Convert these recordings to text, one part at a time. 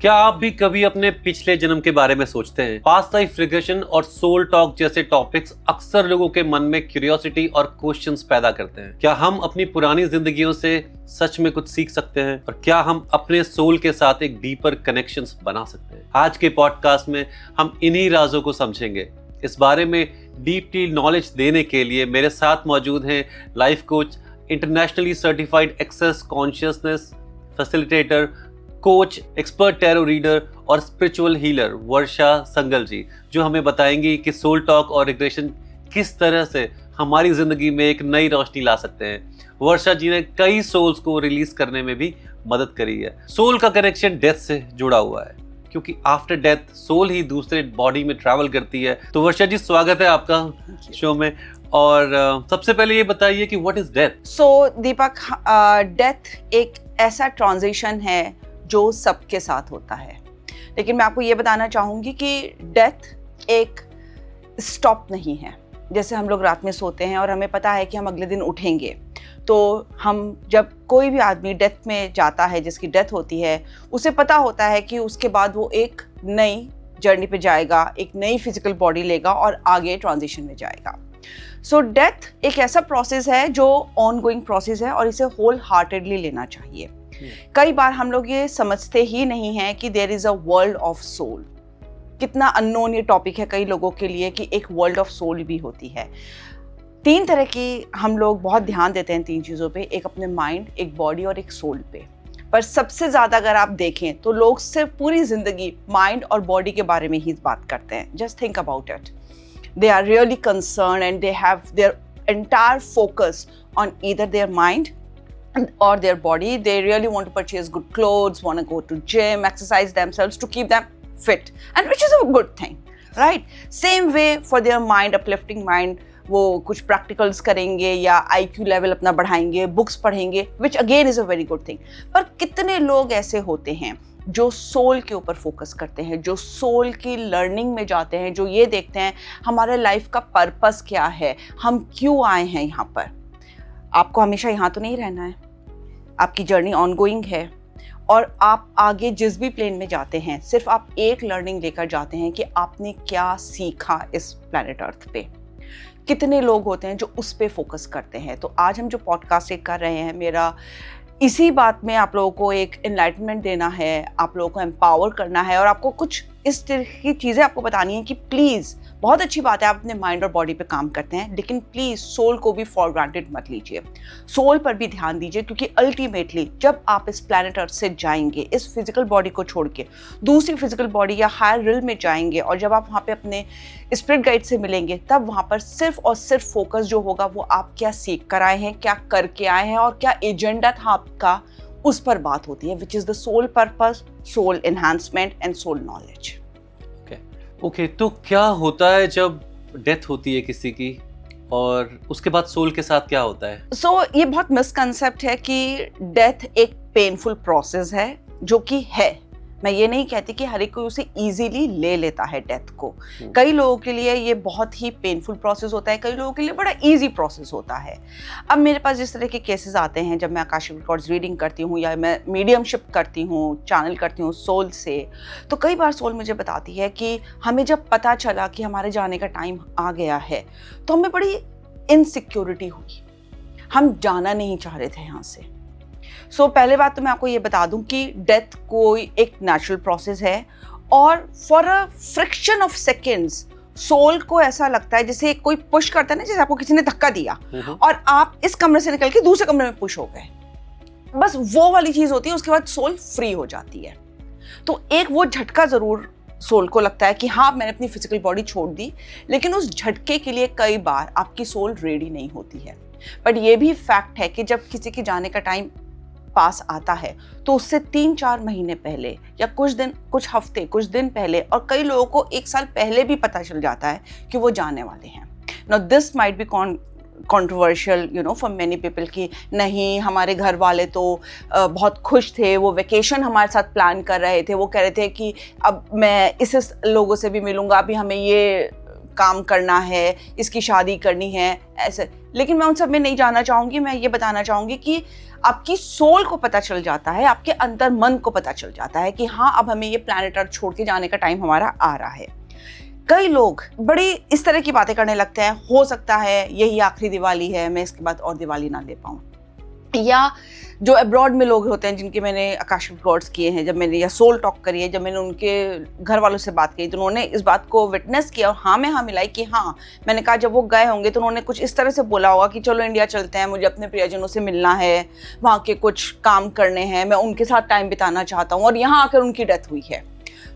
क्या आप भी कभी अपने पिछले जन्म के बारे में सोचते हैं? पास्ट लाइफ रिग्रेशन और सोल टॉक जैसे टॉपिक्स अक्सर लोगों के मन में क्यूरियोसिटी और क्वेश्चंस पैदा करते हैं। क्या हम अपनी पुरानी जिंदगियों से सच में कुछ सीख सकते हैं? और क्या हम अपने सोल के साथ एक डीपर कनेक्शंस बना सकते हैं? आज के पॉडकास्ट में हम इन्हीं राजों को समझेंगे। इस बारे में डीपली नॉलेज देने के लिए मेरे साथ मौजूद हैं life coach, internationally certified access consciousness facilitator, coach, expert tarot reader और स्पिरिचुअल हीलर वर्षा संगल जी, जो हमें बताएंगी कि सोल टॉक और रिग्रेशन किस तरह से हमारी जिंदगी में एक नई रोशनी ला सकते हैं। वर्षा जी ने कई सोल्स को रिलीज करने में भी मदद करी है। सोल का कनेक्शन डेथ से जुड़ा हुआ है, क्योंकि आफ्टर डेथ सोल ही दूसरे बॉडी में ट्रैवल करती है। तो वर्षा जी, स्वागत है आपका शो में। और सबसे पहले ये बताइए कि what is death? So Deepak, death एक ऐसा ट्रांजिशन है जो सबके साथ होता है, लेकिन मैं आपको ये बताना चाहूँगी कि डेथ एक स्टॉप नहीं है। जैसे हम लोग रात में सोते हैं और हमें पता है कि हम अगले दिन उठेंगे, तो हम जब कोई भी आदमी डेथ में जाता है, जिसकी डेथ होती है, उसे पता होता है कि उसके बाद वो एक नई जर्नी पे जाएगा, एक नई फिजिकल बॉडी लेगा और आगे ट्रांजिशन में जाएगा। सो डेथ एक ऐसा प्रोसेस है जो ऑन गोइंग प्रोसेस है और इसे होल हार्टेडली लेना चाहिए। कई बार हम लोग ये समझते ही नहीं हैं कि there is a world of soul. कितना अननोन ये टॉपिक है कई लोगों के लिए कि एक वर्ल्ड ऑफ सोल भी होती है। 3 तरह की हम लोग बहुत ध्यान देते हैं 3 चीज़ों पे, एक अपने माइंड, एक बॉडी और एक सोल पे। पर सबसे ज़्यादा अगर आप देखें तो लोग सिर्फ पूरी ज़िंदगी माइंड और बॉडी के बारे में ही बात करते हैं। Just think about it, they are really concerned and they have their entire focus on either their mind or their body. They really want to purchase good clothes, want to go to gym, exercise themselves to keep them fit, and which is a good thing, right? Same way for their mind, uplifting mind, वो कुछ practicals करेंगे या IQ level अपना बढ़ाएंगे, books पढ़ेंगे, which again is a very good thing. पर कितने लोग ऐसे होते हैं जो सोल के ऊपर फोकस करते हैं, जो सोल की लर्निंग में जाते हैं, जो ये देखते हैं हमारे लाइफ का पर्पस क्या है, हम क्यों आए हैं यहाँ पर। आपको हमेशा यहाँ तो नहीं रहना है, आपकी जर्नी ऑनगोइंग है और आप आगे जिस भी प्लेन में जाते हैं, सिर्फ आप एक लर्निंग लेकर जाते हैं कि आपने क्या सीखा इस प्लैनेट अर्थ पे। कितने लोग होते हैं जो उस पे फोकस करते हैं। तो आज हम जो पॉडकास्ट कर रहे हैं, मेरा इसी बात में आप लोगों को एक एनलाइटमेंट देना है, आप लोगों को एम्पावर करना है और आपको कुछ इस तरह की चीज़ें आपको बतानी है कि प्लीज़, बहुत अच्छी बात है आप अपने माइंड और बॉडी पे काम करते हैं, लेकिन प्लीज़ सोल को भी फॉर ग्रांटेड मत लीजिए। सोल पर भी ध्यान दीजिए, क्योंकि अल्टीमेटली जब आप इस प्लैनेट अर्थ से जाएंगे, इस फिजिकल बॉडी को छोड़ के दूसरी फिजिकल बॉडी या हायर रिल में जाएंगे और जब आप वहाँ पे अपने स्पिरिट गाइड से मिलेंगे, तब वहाँ पर सिर्फ और सिर्फ फोकस जो होगा वो आप क्या सीख कर आए हैं, क्या करके आए हैं और क्या एजेंडा था आपका, उस पर बात होती है, which is the soul purpose, soul enhancement and soul knowledge. Okay, तो क्या होता है जब डेथ होती है किसी की और उसके बाद सोल के साथ क्या होता है? ये बहुत मिसकंसेप्ट है कि डेथ एक पेनफुल प्रोसेस है, जो कि है। मैं ये नहीं कहती कि हर एक कोई उसे इजीली ले लेता है डेथ को। कई लोगों के लिए ये बहुत ही पेनफुल प्रोसेस होता है, कई लोगों के लिए बड़ा इजी प्रोसेस होता है। अब मेरे पास जिस तरह के केसेस आते हैं, जब मैं आकाशिक रिकॉर्ड्स रीडिंग करती हूँ या मैं मीडियमशिप करती हूँ, चैनल करती हूँ सोल से, तो कई बार सोल मुझे बताती है कि हमें जब पता चला कि हमारे जाने का टाइम आ गया है, तो हमें बड़ी इनसिक्योरिटी हुई, हम जाना नहीं चाह रहे थे यहाँ से। पहले बात तो मैं आपको ये बता दूं कि डेथ कोई एक नेचुरल प्रोसेस है और for a friction of seconds soul को ऐसा लगता है जैसे कोई पुश करता है ना, जैसे आपको किसी ने धक्का दिया और आप इस कमरे से निकल के दूसरे कमरे में पुश हो गए, बस वो वाली चीज होती है। उसके बाद सोल फ्री हो जाती है। तो एक वो झटका जरूर सोल को लगता है कि हाँ, मैंने अपनी फिजिकल बॉडी छोड़ दी, लेकिन उस झटके के लिए कई बार आपकी सोल रेडी नहीं होती है। बट ये भी फैक्ट है कि जब किसी के जाने का टाइम पास आता है, तो उससे 3-4 महीने पहले या कुछ दिन, कुछ हफ्ते, कुछ दिन पहले और कई लोगों को 1 साल पहले भी पता चल जाता है कि वो जाने वाले हैं। Now this might be controversial, you know, for many people कि नहीं, हमारे घर वाले तो बहुत खुश थे, वो वेकेशन हमारे साथ प्लान कर रहे थे, वो कह रहे थे कि अब मैं इस लोगों से भी मिलूंगा, अभी हमें ये काम करना है, इसकी शादी करनी है, ऐसे। लेकिन मैं उन सब में नहीं जाना चाहूँगी। मैं ये बताना चाहूँगी कि आपकी सोल को पता चल जाता है, आपके अंतर मन को पता चल जाता है कि हाँ, अब हमें ये प्लैनेट अर्थ छोड़ के जाने का टाइम हमारा आ रहा है। कई लोग बड़ी इस तरह की बातें करने लगते हैं, हो सकता है यही आखिरी दिवाली है, मैं इसके बाद और दिवाली ना ले पाऊँ। या जो अब्रॉड में लोग होते हैं जिनके मैंने आकाशिक रिकॉर्ड्स किए हैं, जब मैंने या सोल टॉक करी है, जब मैंने उनके घर वालों से बात की तो उन्होंने इस बात को विटनेस किया और हाँ में हाँ मिलाई कि हाँ, मैंने कहा जब वो गए होंगे तो उन्होंने कुछ इस तरह से बोला होगा कि चलो इंडिया चलते हैं, मुझे अपने प्रियजनों से मिलना है, वहाँ के कुछ काम करने हैं, मैं उनके साथ टाइम बिताना चाहता हूँ, और यहाँ आकर उनकी डेथ हुई है।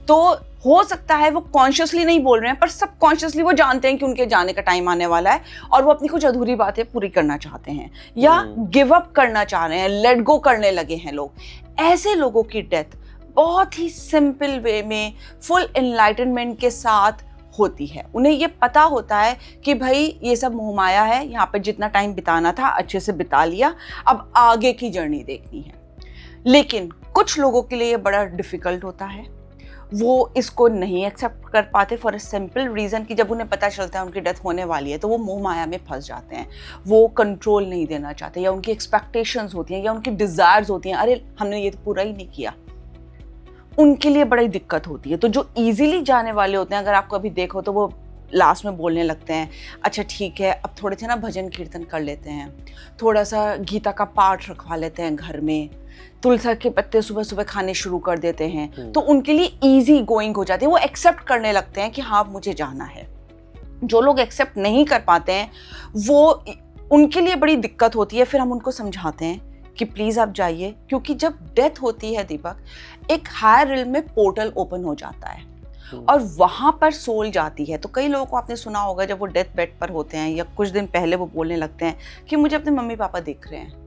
तो हो सकता है वो कॉन्शियसली नहीं बोल रहे हैं, पर सबकॉन्शियसली वो जानते हैं कि उनके जाने का टाइम आने वाला है और वो अपनी कुछ अधूरी बातें पूरी करना चाहते हैं या गिव अप करना चाह रहे हैं, लेट गो करने लगे हैं लोग। ऐसे लोगों की डेथ बहुत ही सिंपल वे में फुल एनलाइटनमेंट के साथ होती है। उन्हें ये पता होता है कि भाई ये सब मोहमाया है, यहाँ पर जितना टाइम बिताना था अच्छे से बिता लिया, अब आगे की जर्नी देखनी है। लेकिन कुछ लोगों के लिए ये बड़ा डिफिकल्ट होता है, वो इसको नहीं एक्सेप्ट कर पाते फॉर अ सिंपल रीज़न कि जब उन्हें पता चलता है उनकी डेथ होने वाली है तो वो मोह माया में फंस जाते हैं, वो कंट्रोल नहीं देना चाहते, या उनकी एक्सपेक्टेशंस होती हैं या उनकी डिज़ायर्स होती हैं, अरे हमने ये तो पूरा ही नहीं किया। उनके लिए बड़ी दिक्कत होती है। तो जो ईजिली जाने वाले होते हैं, अगर आपको अभी देखो तो वो लास्ट में बोलने लगते हैं, अच्छा ठीक है अब थोड़े से ना भजन कीर्तन कर लेते हैं, थोड़ा सा गीता का पाठ रखवा लेते हैं घर में, तुलसी के पत्ते सुबह सुबह खाने शुरू कर देते हैं, तो उनके लिए इजी गोइंग हो जाती है। वो एक्सेप्ट करने लगते हैं कि हाँ मुझे जाना है। जो लोग एक्सेप्ट नहीं कर पाते हैं वो उनके लिए बड़ी दिक्कत होती है। फिर हम उनको समझाते हैं कि प्लीज़ आप जाइए, क्योंकि जब डेथ होती है दीपक, एक हायर रिल्म में पोर्टल ओपन हो जाता है और वहाँ पर सोल जाती है। तो कई लोगों को आपने सुना होगा जब वो डेथ बेड पर होते हैं या कुछ दिन पहले वो बोलने लगते हैं कि मुझे अपने मम्मी पापा दिख रहे हैं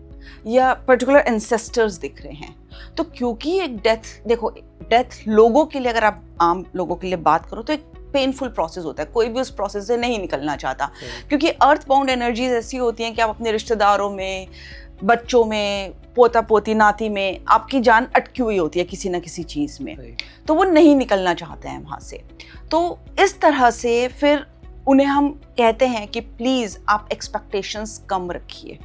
या पर्टिकुलर एंसेस्टर्स दिख रहे हैं। तो क्योंकि एक डेथ, देखो डेथ लोगों के लिए, अगर आप आम लोगों के लिए बात करो तो एक पेनफुल प्रोसेस होता है, कोई भी उस प्रोसेस से नहीं निकलना चाहता, क्योंकि अर्थ बाउंड एनर्जीज ऐसी होती हैं कि आप अपने रिश्तेदारों में, बच्चों में, पोता पोती नाती में आपकी जान अटकी हुई होती है किसी ना किसी चीज़ में, तो वो नहीं निकलना चाहते हैं वहाँ से। तो इस तरह से फिर उन्हें हम कहते हैं कि प्लीज़ आप एक्सपेक्टेशंस कम रखिए।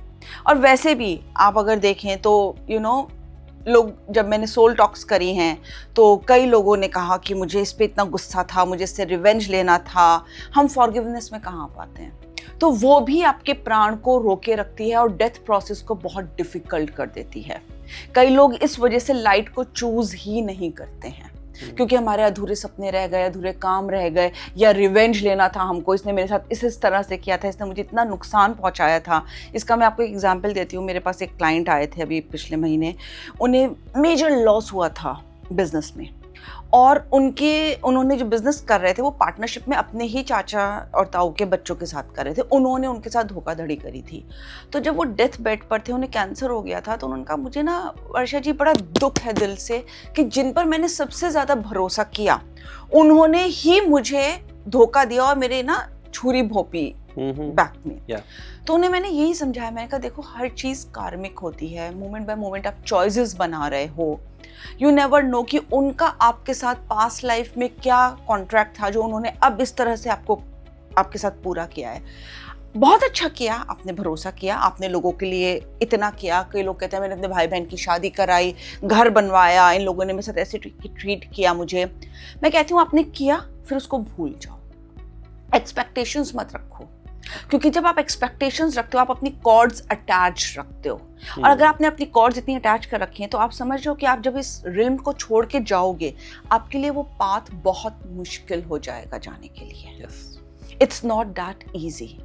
और वैसे भी आप अगर देखें तो लोग, जब मैंने सोल टॉक्स करी हैं तो कई लोगों ने कहा कि मुझे इस पे इतना गुस्सा था, मुझे इससे रिवेंज लेना था। हम फॉरगिवनेस में कहाँ पाते हैं? तो वो भी आपके प्राण को रोके रखती है और डेथ प्रोसेस को बहुत डिफिकल्ट कर देती है। कई लोग इस वजह से लाइट को चूज ही नहीं करते हैं, क्योंकि हमारे अधूरे सपने रह गए, अधूरे काम रह गए, या रिवेंज लेना था हमको, इसने मेरे साथ इस तरह से किया था, इसने मुझे इतना नुकसान पहुंचाया था। इसका मैं आपको एक एग्जांपल देती हूँ। मेरे पास एक क्लाइंट आए थे अभी पिछले महीने, उन्हें मेजर लॉस हुआ था बिजनेस में, और उन्होंने जो बिजनेस कर रहे थे वो पार्टनरशिप में अपने ही चाचा और ताऊ के बच्चों के साथ कर रहे थे। उन्होंने उनके साथ धोखाधड़ी करी थी। तो जब वो डेथ बेड पर थे, उन्हें कैंसर हो गया था, तो उन्होंने कहा मुझे ना वर्षा जी बड़ा दुख है दिल से कि जिन पर मैंने सबसे ज़्यादा भरोसा किया उन्होंने ही मुझे धोखा दिया और मेरे ना छुरी भोंपी बैक में। तो उन्हें मैंने यही समझाया, मैंने कहा देखो हर चीज़ कार्मिक होती है, मोमेंट बाय मोमेंट आप चॉइसेस बना रहे हो, यू नेवर नो कि उनका आपके साथ पास्ट लाइफ में क्या कॉन्ट्रैक्ट था जो उन्होंने अब इस तरह से आपके साथ पूरा किया है। बहुत अच्छा किया आपने, भरोसा किया आपने, लोगों के लिए इतना किया। कई लोग कहते हैं मैंने अपने भाई बहन की शादी कराई, घर बनवाया, इन लोगों ने मेरे साथ ऐसे ट्रीट किया मुझे। मैं कहती हूँ आपने किया, फिर उसको भूल जाओ, एक्सपेक्टेशंस मत रखो, क्योंकि जब आप एक्सपेक्टेशंस रखते हो आप अपनी कॉर्ड्स अटैच रखते हो, और अगर आपने अपनी कॉर्ड्स इतनी अटैच कर रखी हैं तो आप समझ लो कि आप जब इस रिल्म को छोड़ के जाओगे आपके लिए वो पाथ बहुत मुश्किल हो जाएगा जाने के लिए। It's not that easy.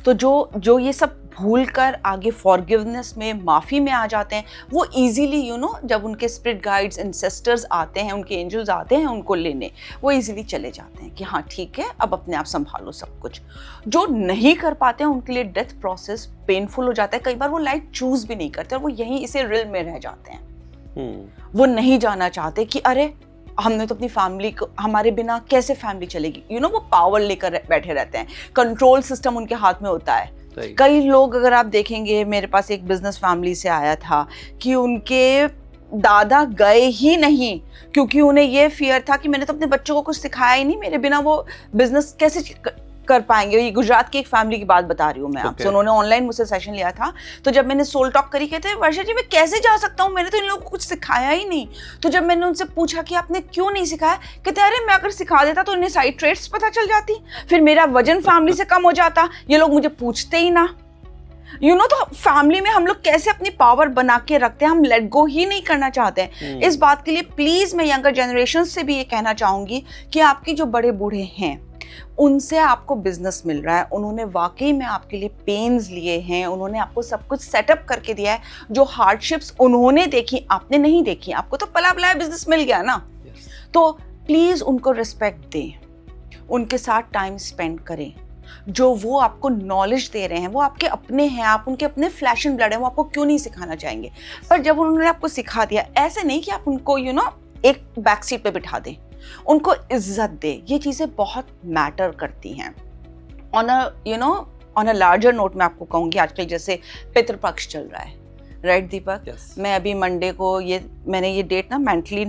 तो जो ये सब भूल कर आगे फॉरगिवनेस में, माफ़ी में आ जाते हैं, वो इजीली जब उनके स्पिरिट गाइड्स, एंसेस्टर्स आते हैं, उनके एंजल्स आते हैं उनको लेने, वो इजीली चले जाते हैं कि हाँ ठीक है अब अपने आप संभालो सब कुछ। जो नहीं कर पाते हैं उनके लिए डेथ प्रोसेस पेनफुल हो जाता है। कई बार वो लाइफ चूज भी नहीं करते और वो यहीं इसे रिल में रह जाते हैं। वो नहीं जाना चाहते कि अरे हमने तो अपनी फैमिली को, हमारे बिना कैसे फैमिली चलेगी, वो पावर लेकर बैठे रहते हैं, कंट्रोल सिस्टम उनके हाथ में होता है। कई लोग, अगर आप देखेंगे, मेरे पास एक बिजनेस फैमिली से आया था कि उनके दादा गए ही नहीं, क्योंकि उन्हें ये फियर था कि मैंने तो अपने बच्चों को कुछ सिखाया ही नहीं, मेरे बिना वो बिजनेस कैसे कर पाएंगे। ये गुजरात की एक फैमिली की बात बता रही हूँ मैं आपसे। उन्होंने ऑनलाइन मुझसे सेशन लिया था, तो जब मैंने सोल टॉक करी, कहते हैं वर्षा जी मैं कैसे जा सकता हूँ, मैंने तो इन लोगों को कुछ सिखाया ही नहीं। तो जब मैंने उनसे पूछा कि आपने क्यों नहीं सिखाया, कहते अरे मैं अगर सिखा देता तो इन्हें सारी ट्रेड्स पता चल जाती, फिर मेरा वजन फैमिली से कम हो जाता, ये लोग मुझे पूछते ही ना। तो फैमिली में हम लोग कैसे अपनी पावर बना के रखते हैं, हम लेट गो ही नहीं करना चाहते हैं। इस बात के लिए प्लीज मैं यंगर जनरेशन से भी ये कहना चाहूंगी कि आपके जो बड़े बूढ़े हैं उनसे आपको बिजनेस मिल रहा है, उन्होंने वाकई में आपके लिए पेन्स लिए हैं, उन्होंने आपको सब कुछ सेटअप करके दिया है। जो हार्डशिप्स उन्होंने देखी आपने नहीं देखी, आपको तो पला पलाया बिजनेस मिल गया ना। तो प्लीज उनको रिस्पेक्ट दें, उनके साथ टाइम स्पेंड करें। जो वो आपको नॉलेज दे रहे हैं वो आपके अपने हैं, आप उनके अपने फ्लैश एंड ब्लड हैं, वो आपको क्यों नहीं सिखाना चाहेंगे। पर जब उन्होंने आपको सिखा दिया, ऐसे नहीं कि आप उनको एक बैक सीट पे बिठा दें, उनको इज्जत दे। ये चीज़ें बहुत मैटर करती हैं। ऑन अ लार्जर नोट मैं आपको कहूँगी, आजकल जैसे पितृपक्ष चल रहा है, राइट दीपक? yes. मैं अभी मंडे को मैंने ये डेट ना मेंटली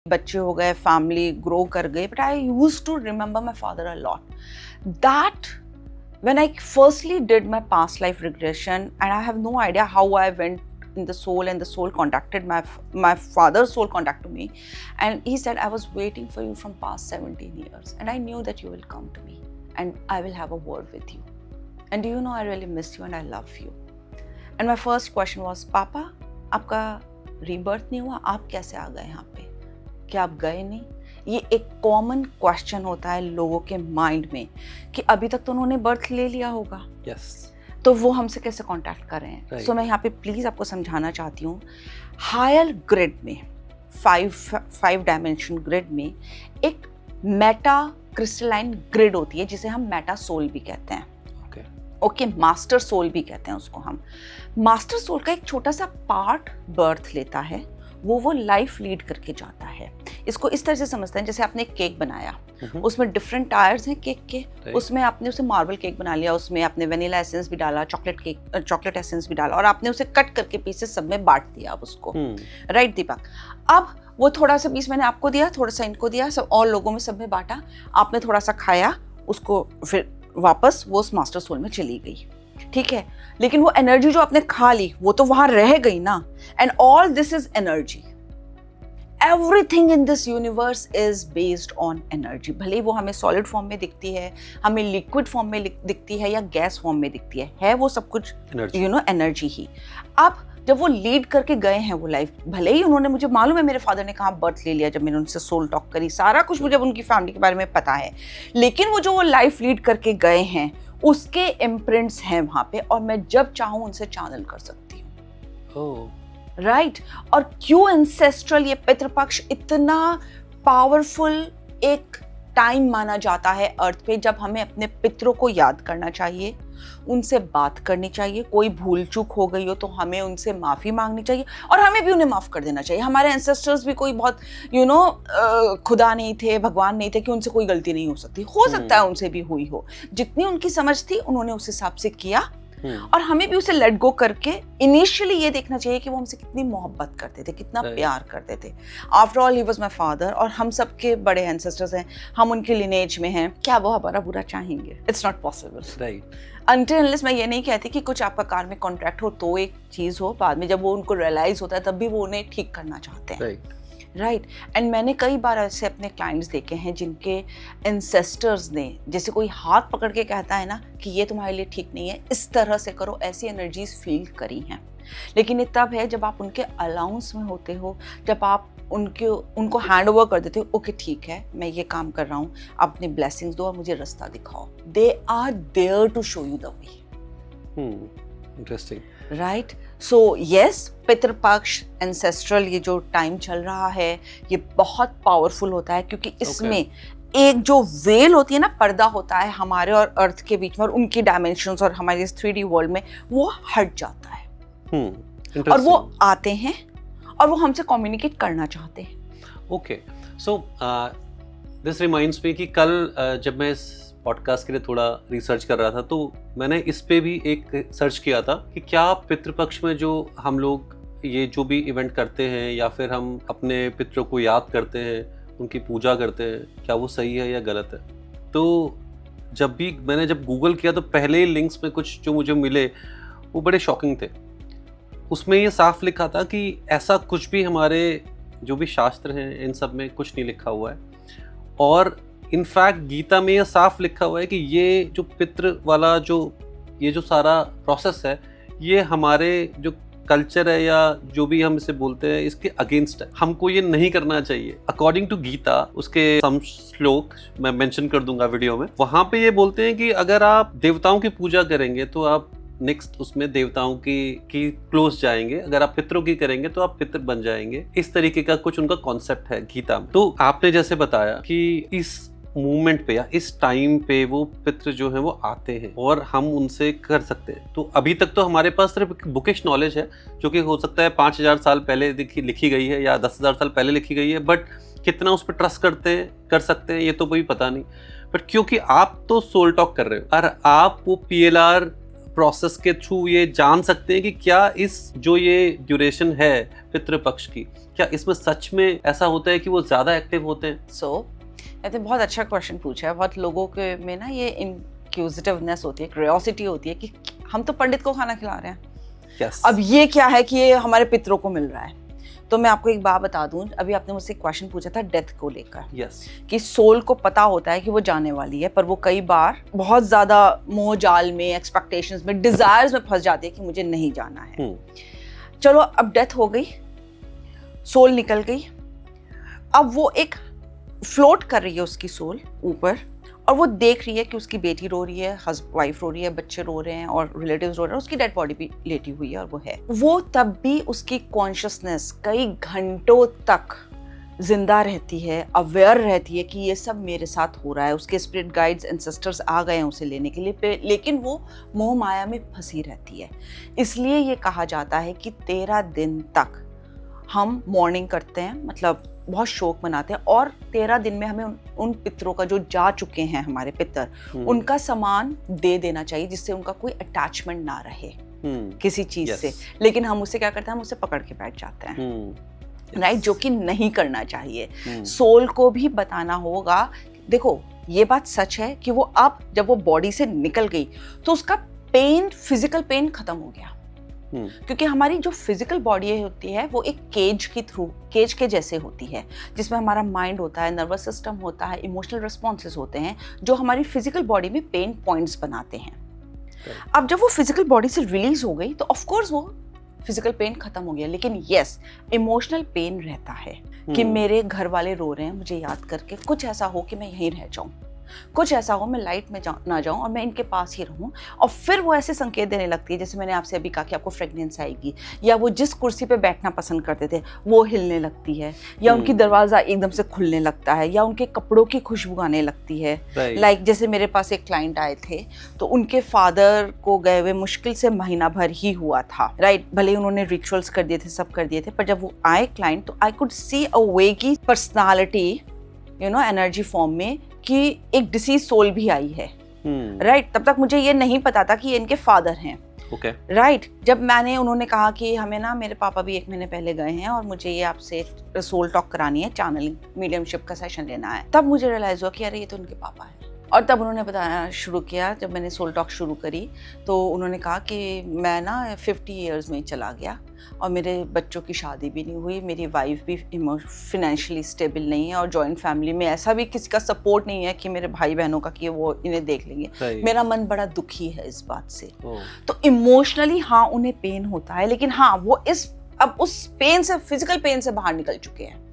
बच्चे हो गए, फैमिली ग्रो कर गई, but I use to remember my father a lot. That when I firstly did my past life regression, and I have no idea how I went in the soul, and the soul contacted my father's soul contacted me, and he said, I was waiting for you from past 17 years, and I knew that you will come to me and I will have a word with you, and do you know, I really miss you and I love you. And my first question was, पापा आपका rebirth नहीं हुआ, आप कैसे आ गए यहाँ पे, क्या आप गए नहीं? ये एक कॉमन क्वेश्चन होता है लोगों के माइंड में कि अभी तक तो उन्होंने बर्थ ले लिया होगा, तो वो हमसे कैसे कांटेक्ट कर रहे हैं। सो मैं यहाँ पे प्लीज आपको समझाना चाहती हूँ, हायर ग्रिड में, फाइव डायमेंशन ग्रिड में एक मेटा क्रिस्टलाइन ग्रिड होती है, जिसे हम मेटा सोल भी कहते हैं। ओके, मास्टर सोल भी कहते हैं उसको हम। मास्टर सोल का एक छोटा सा पार्ट बर्थ लेता है, वो लाइफ लीड करके जाता है। इसको इस तरह से समझते हैं, जैसे आपने एक केक बनाया, उसमें डिफरेंट टायर्स हैं केक के, उसमें आपने उसे मार्बल केक बना लिया, उसमें आपने वेनिला एसेंस भी डाला, चॉकलेट एसेंस भी डाला, और आपने उसे कट करके पीसेस सब में बांट दिया अब उसको, राइट दीपक? अब वो थोड़ा सा पीस मैंने आपको दिया, थोड़ा सा इनको दिया, सब और लोगों में सब में बांटा, आपने थोड़ा सा खाया उसको, फिर वापस वो उस मास्टर सोल में चली गई, ठीक है? लेकिन वो एनर्जी जो आपने खा ली वो तो वहां रह गई ना, and all this is energy. Everything in this universe is based on energy. भले ही वो हमें सॉलिड फॉर्म में दिखती है, हमें लिक्विड फॉर्म में दिखती है या गैस फॉर्म में दिखती है वो सब कुछ एनर्जी ही। अब जब वो लीड करके गए हैं वो लाइफ, भले ही उन्होंने, मुझे मालूम है मेरे फादर ने कहाँ बर्थ ले लिया जब मैंने उनसे सोल टॉक करी, सारा कुछ मुझे उनकी फैमिली के बारे में पता है, लेकिन वो जो वो लाइफ लीड करके गए हैं उसके इम्प्रिंट्स हैं वहाँ पे, और मैं जब चाहूँ उनसे चैनल कर सकती हूँ। राइट और क्यों एंसेस्ट्रल ये पितृपक्ष इतना पावरफुल एक टाइम माना जाता है अर्थ पे, जब हमें अपने पितरों को याद करना चाहिए, उनसे बात करनी चाहिए, कोई भूल चूक हो गई हो तो हमें उनसे माफ़ी मांगनी चाहिए और हमें भी उन्हें माफ़ कर देना चाहिए। हमारे एंसेस्टर्स भी कोई बहुत खुदा नहीं थे, भगवान नहीं थे कि उनसे कोई गलती नहीं हो सकती, हो सकता है उनसे भी हुई हो, जितनी उनकी समझ थी उन्होंने उस हिसाब से किया, और हमें भी उसे लेट गो करके इनिशियली ये देखना चाहिए कि वो हमसे कितनी मोहब्बत करते थे, कितना प्यार करते थे। After all he was my father, और हम सबके बड़े एंसेस्टर्स हैं, हम उनके लिनेज में हैं, क्या वो हमारा बुरा चाहेंगे? It's not possible, right. Until unless मैं ये नहीं कहती कि कुछ आपका कार में कॉन्ट्रैक्ट हो तो एक चीज़ हो, बाद में जब वो उनको रियलाइज होता है तब भी वो उन्हें ठीक करना चाहते हैं, राइट। एंड मैंने कई बार ऐसे अपने क्लाइंट्स देखे हैं जिनके एंसेस्टर्स ने, जैसे कोई हाथ पकड़ के कहता है ना कि ये तुम्हारे लिए ठीक नहीं है, इस तरह से करो, ऐसी एनर्जीज फील करी हैं। लेकिन ये तब है जब आप उनके अलाउंस में होते हो, जब आप उनको हैंड ओवर कर देते हो, ओके ठीक है मैं ये काम कर रहा हूँ, अपनी ब्लेसिंग्स दो और मुझे रास्ता दिखाओ। They are there to show you the way. Interesting, right. So yes, Pitrupaksha, ancestral, ये जो टाइम चल रहा है ये बहुत पावरफुल होता है, क्योंकि इसमें एक जो वेल होती है ना, पर्दा होता है हमारे और अर्थ के बीच में और उनकी डायमेंशंस और हमारे इस 3D वर्ल्ड में, वो हट जाता है। और वो आते हैं और वो हमसे कम्युनिकेट करना चाहते हैं। Okay, so this reminds me कि कल जब मैं इस पॉडकास्ट के लिए थोड़ा रिसर्च कर रहा था तो मैंने इस पे भी एक सर्च किया था कि क्या पितृपक्ष में जो हम लोग ये जो भी इवेंट करते हैं या फिर हम अपने पितरों को याद करते हैं, उनकी पूजा करते हैं, क्या वो सही है या गलत है। तो मैंने जब गूगल किया तो पहले ही लिंक्स में कुछ जो मुझे मिले वो बड़े शॉकिंग थे। उसमें ये साफ लिखा था कि ऐसा कुछ भी हमारे जो भी शास्त्र हैं इन सब में कुछ नहीं लिखा हुआ है, और इनफैक्ट गीता में ये साफ लिखा हुआ है कि ये जो पितृ वाला ये जो सारा प्रोसेस है ये हमारे जो कल्चर है या जो भी हम इसे बोलते हैं इसके अगेंस्ट है, हमको ये नहीं करना चाहिए। अकॉर्डिंग टू गीता, उसके सम श्लोक मैं मेंशन कर दूंगा वीडियो में, वहां पे ये बोलते हैं कि अगर आप देवताओं की पूजा करेंगे तो आप नेक्स्ट उसमें देवताओं की क्लोज जाएंगे, अगर आप पितरों की करेंगे तो आप पितर बन जाएंगे। इस तरीके का कुछ उनका कॉन्सेप्ट है गीता में। तो आपने जैसे बताया कि इस मूवमेंट पे या इस टाइम पे वो पितृ जो है वो आते हैं और हम उनसे कर सकते हैं। तो अभी तक तो हमारे पास सिर्फ बुकिश नॉलेज है जो कि हो सकता है 5000 साल पहले लिखी गई है या 10,000 साल पहले लिखी गई है, बट कितना उस पर ट्रस्ट कर सकते हैं ये तो कोई पता नहीं। बट क्योंकि आप तो सोल टॉक कर रहे हो और आप वो PLR प्रोसेस के थ्रू ये जान सकते हैं कि क्या इस जो ये ड्यूरेशन है पितृपक्ष की, क्या इसमें सच में ऐसा होता है कि वो ज्यादा एक्टिव होते हैं। आपने बहुत अच्छा क्वेश्चन पूछा है। बहुत लोगों के में ना ये इंक्यूजिटिवनेस होती है, क्यूरियोसिटी होती है कि हम तो पंडित को खाना खिला रहे हैं, अब ये क्या है कि ये हमारे पितरों को मिल रहा है। तो मैं आपको एक बात बता दूं, अभी आपने मुझसे क्वेश्चन पूछा था डेथ को लेकर, कि सोल को पता होता है कि वो जाने वाली है, पर वो कई बार बहुत ज्यादा मोह जाल में, एक्सपेक्टेशंस में, डिजायर्स में फंस जाती है कि मुझे नहीं जाना है। चलो अब डेथ हो गई, सोल निकल गई, अब वो एक फ्लोट कर रही है उसकी सोल ऊपर, और वो देख रही है कि उसकी बेटी रो रही है, वाइफ रो रही है, बच्चे रो रहे हैं और रिलेटिव्स रो रहे हैं, उसकी डेड बॉडी भी लेटी हुई है और वो है। वो तब भी उसकी कॉन्शियसनेस कई घंटों तक जिंदा रहती है, अवेयर रहती है कि ये सब मेरे साथ हो रहा है। उसके स्पिरिट गाइड्स, एंसेस्टर्स आ गए हैं उसे लेने के लिए, लेकिन वो मोह माया में फंसी रहती है। इसलिए ये कहा जाता है कि 13 दिन तक हम मॉर्निंग करते हैं, मतलब बहुत शोक मनाते हैं, और 13 दिन में हमें उन पितरों का जो जा चुके हैं हमारे पितर, उनका सामान दे देना चाहिए जिससे उनका कोई अटैचमेंट ना रहे किसी चीज से। लेकिन हम उसे क्या करते हैं, हम उसे पकड़ के बैठ जाते हैं, राइट, जो कि नहीं करना चाहिए। सोल को भी बताना होगा, देखो ये बात सच है कि वो अब जब वो बॉडी से निकल गई तो उसका पेन, फिजिकल पेन खत्म हो गया, क्योंकि हमारी जो फिजिकल बॉडी होती है वो एक केज के जैसे होती है, जिसमें हमारा माइंड होता है, नर्वस सिस्टम होता है, इमोशनल रिस्पॉन्सेज होते हैं जो हमारी फिजिकल बॉडी में पेन पॉइंट्स बनाते हैं। अब जब वो फिजिकल बॉडी से रिलीज हो गई तो ऑफ कोर्स वो फिजिकल पेन खत्म हो गया, लेकिन यस इमोशनल पेन रहता है कि मेरे घर वाले रो रहे हैं मुझे याद करके, कुछ ऐसा हो कि मैं यहीं रह जाऊं, कुछ ऐसा हो मैं लाइट में ना जाऊं और मैं इनके पास ही रहूं। और फिर वो ऐसे संकेत देने लगती है, जैसे मैंने आपसे अभी कहा कि आपको फ्रेगनेंस आएगी, या वो जिस कुर्सी पे बैठना पसंद करते थे वो हिलने लगती है, या उनकी दरवाज़ा एकदम से खुलने लगता है, या उनके कपड़ों की खुशबू आने लगती है। लाइक जैसे मेरे पास एक क्लाइंट आए थे तो उनके फादर को गए हुए मुश्किल से महीना भर ही हुआ था, राइट। भले ही उन्होंने रिचुअल्स कर दिए थे, सब कर दिए थे, पर जब वो आए क्लाइंट तो आई कुड सी अ वे की पर्सनालिटी एनर्जी फॉर्म में कि एक डिसीज सोल भी आई है, राइट। तब तक मुझे ये नहीं पता था कि ये इनके फादर हैं, राइट। जब उन्होंने कहा कि हमें ना मेरे पापा भी 1 महीने पहले गए हैं और मुझे ये आपसे सोल टॉक करानी है, चैनलिंग मीडियमशिप का सेशन लेना है, तब मुझे रियलाइज हुआ कि अरे ये तो उनके पापा हैं। और तब उन्होंने बताना शुरू किया, जब मैंने सोल टॉक शुरू करी तो उन्होंने कहा कि मैं ना 50 ईयर्स में चला गया और मेरे बच्चों की शादी भी नहीं हुई, मेरी वाइफ भी फाइनेंशियली स्टेबल नहीं है और जॉइंट फैमिली में ऐसा भी किसी का सपोर्ट नहीं है कि मेरे भाई बहनों का कि वो इन्हें देख लेंगे। मेरा मन बड़ा दुखी है इस बात से। तो इमोशनली हाँ उन्हें पेन होता है, लेकिन हाँ वो अब उस पेन से, फिजिकल पेन से बाहर निकल चुके हैं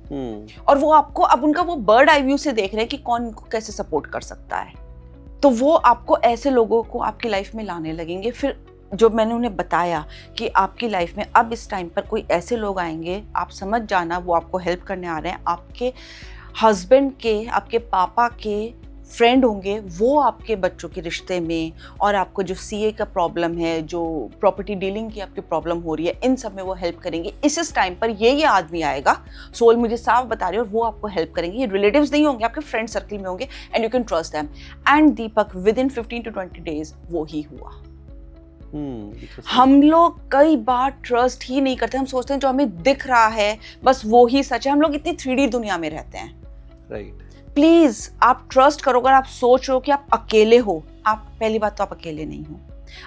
और वो आपको अब उनका वो बर्ड आई व्यू से देख रहे हैं कि कौन इनको कैसे सपोर्ट कर सकता है। तो वो आपको ऐसे लोगों को आपकी लाइफ में लाने लगेंगे। फिर जो मैंने उन्हें बताया कि आपकी लाइफ में अब इस टाइम पर कोई ऐसे लोग आएंगे, आप समझ जाना वो आपको हेल्प करने आ रहे हैं, आपके हस्बैंड के, आपके पापा के फ्रेंड होंगे, वो आपके बच्चों के रिश्ते में, और आपको जो सीए का प्रॉब्लम है, जो प्रॉपर्टी डीलिंग की आपकी प्रॉब्लम हो रही है, इन सब में वो हेल्प करेंगे। इस टाइम पर ये आदमी आएगा, सोल मुझे साफ बता रही है, और वो आपको हेल्प करेंगे। ये रिलेटिव्स नहीं होंगे, आपके फ्रेंड सर्कल में होंगे and you can trust them. And Deepak with in 15 to 20 days वो ही हुआ। हम लोग कई बार ट्रस्ट ही नहीं करते, हम सोचते हैं जो हमें दिख रहा है बस वो ही सच है। हम लोग इतनी 3D दुनिया में रहते हैं, राइट। प्लीज आप ट्रस्ट करो। अगर आप सोच रहे हो कि आप अकेले हो, आप पहली बात तो आप अकेले नहीं हो,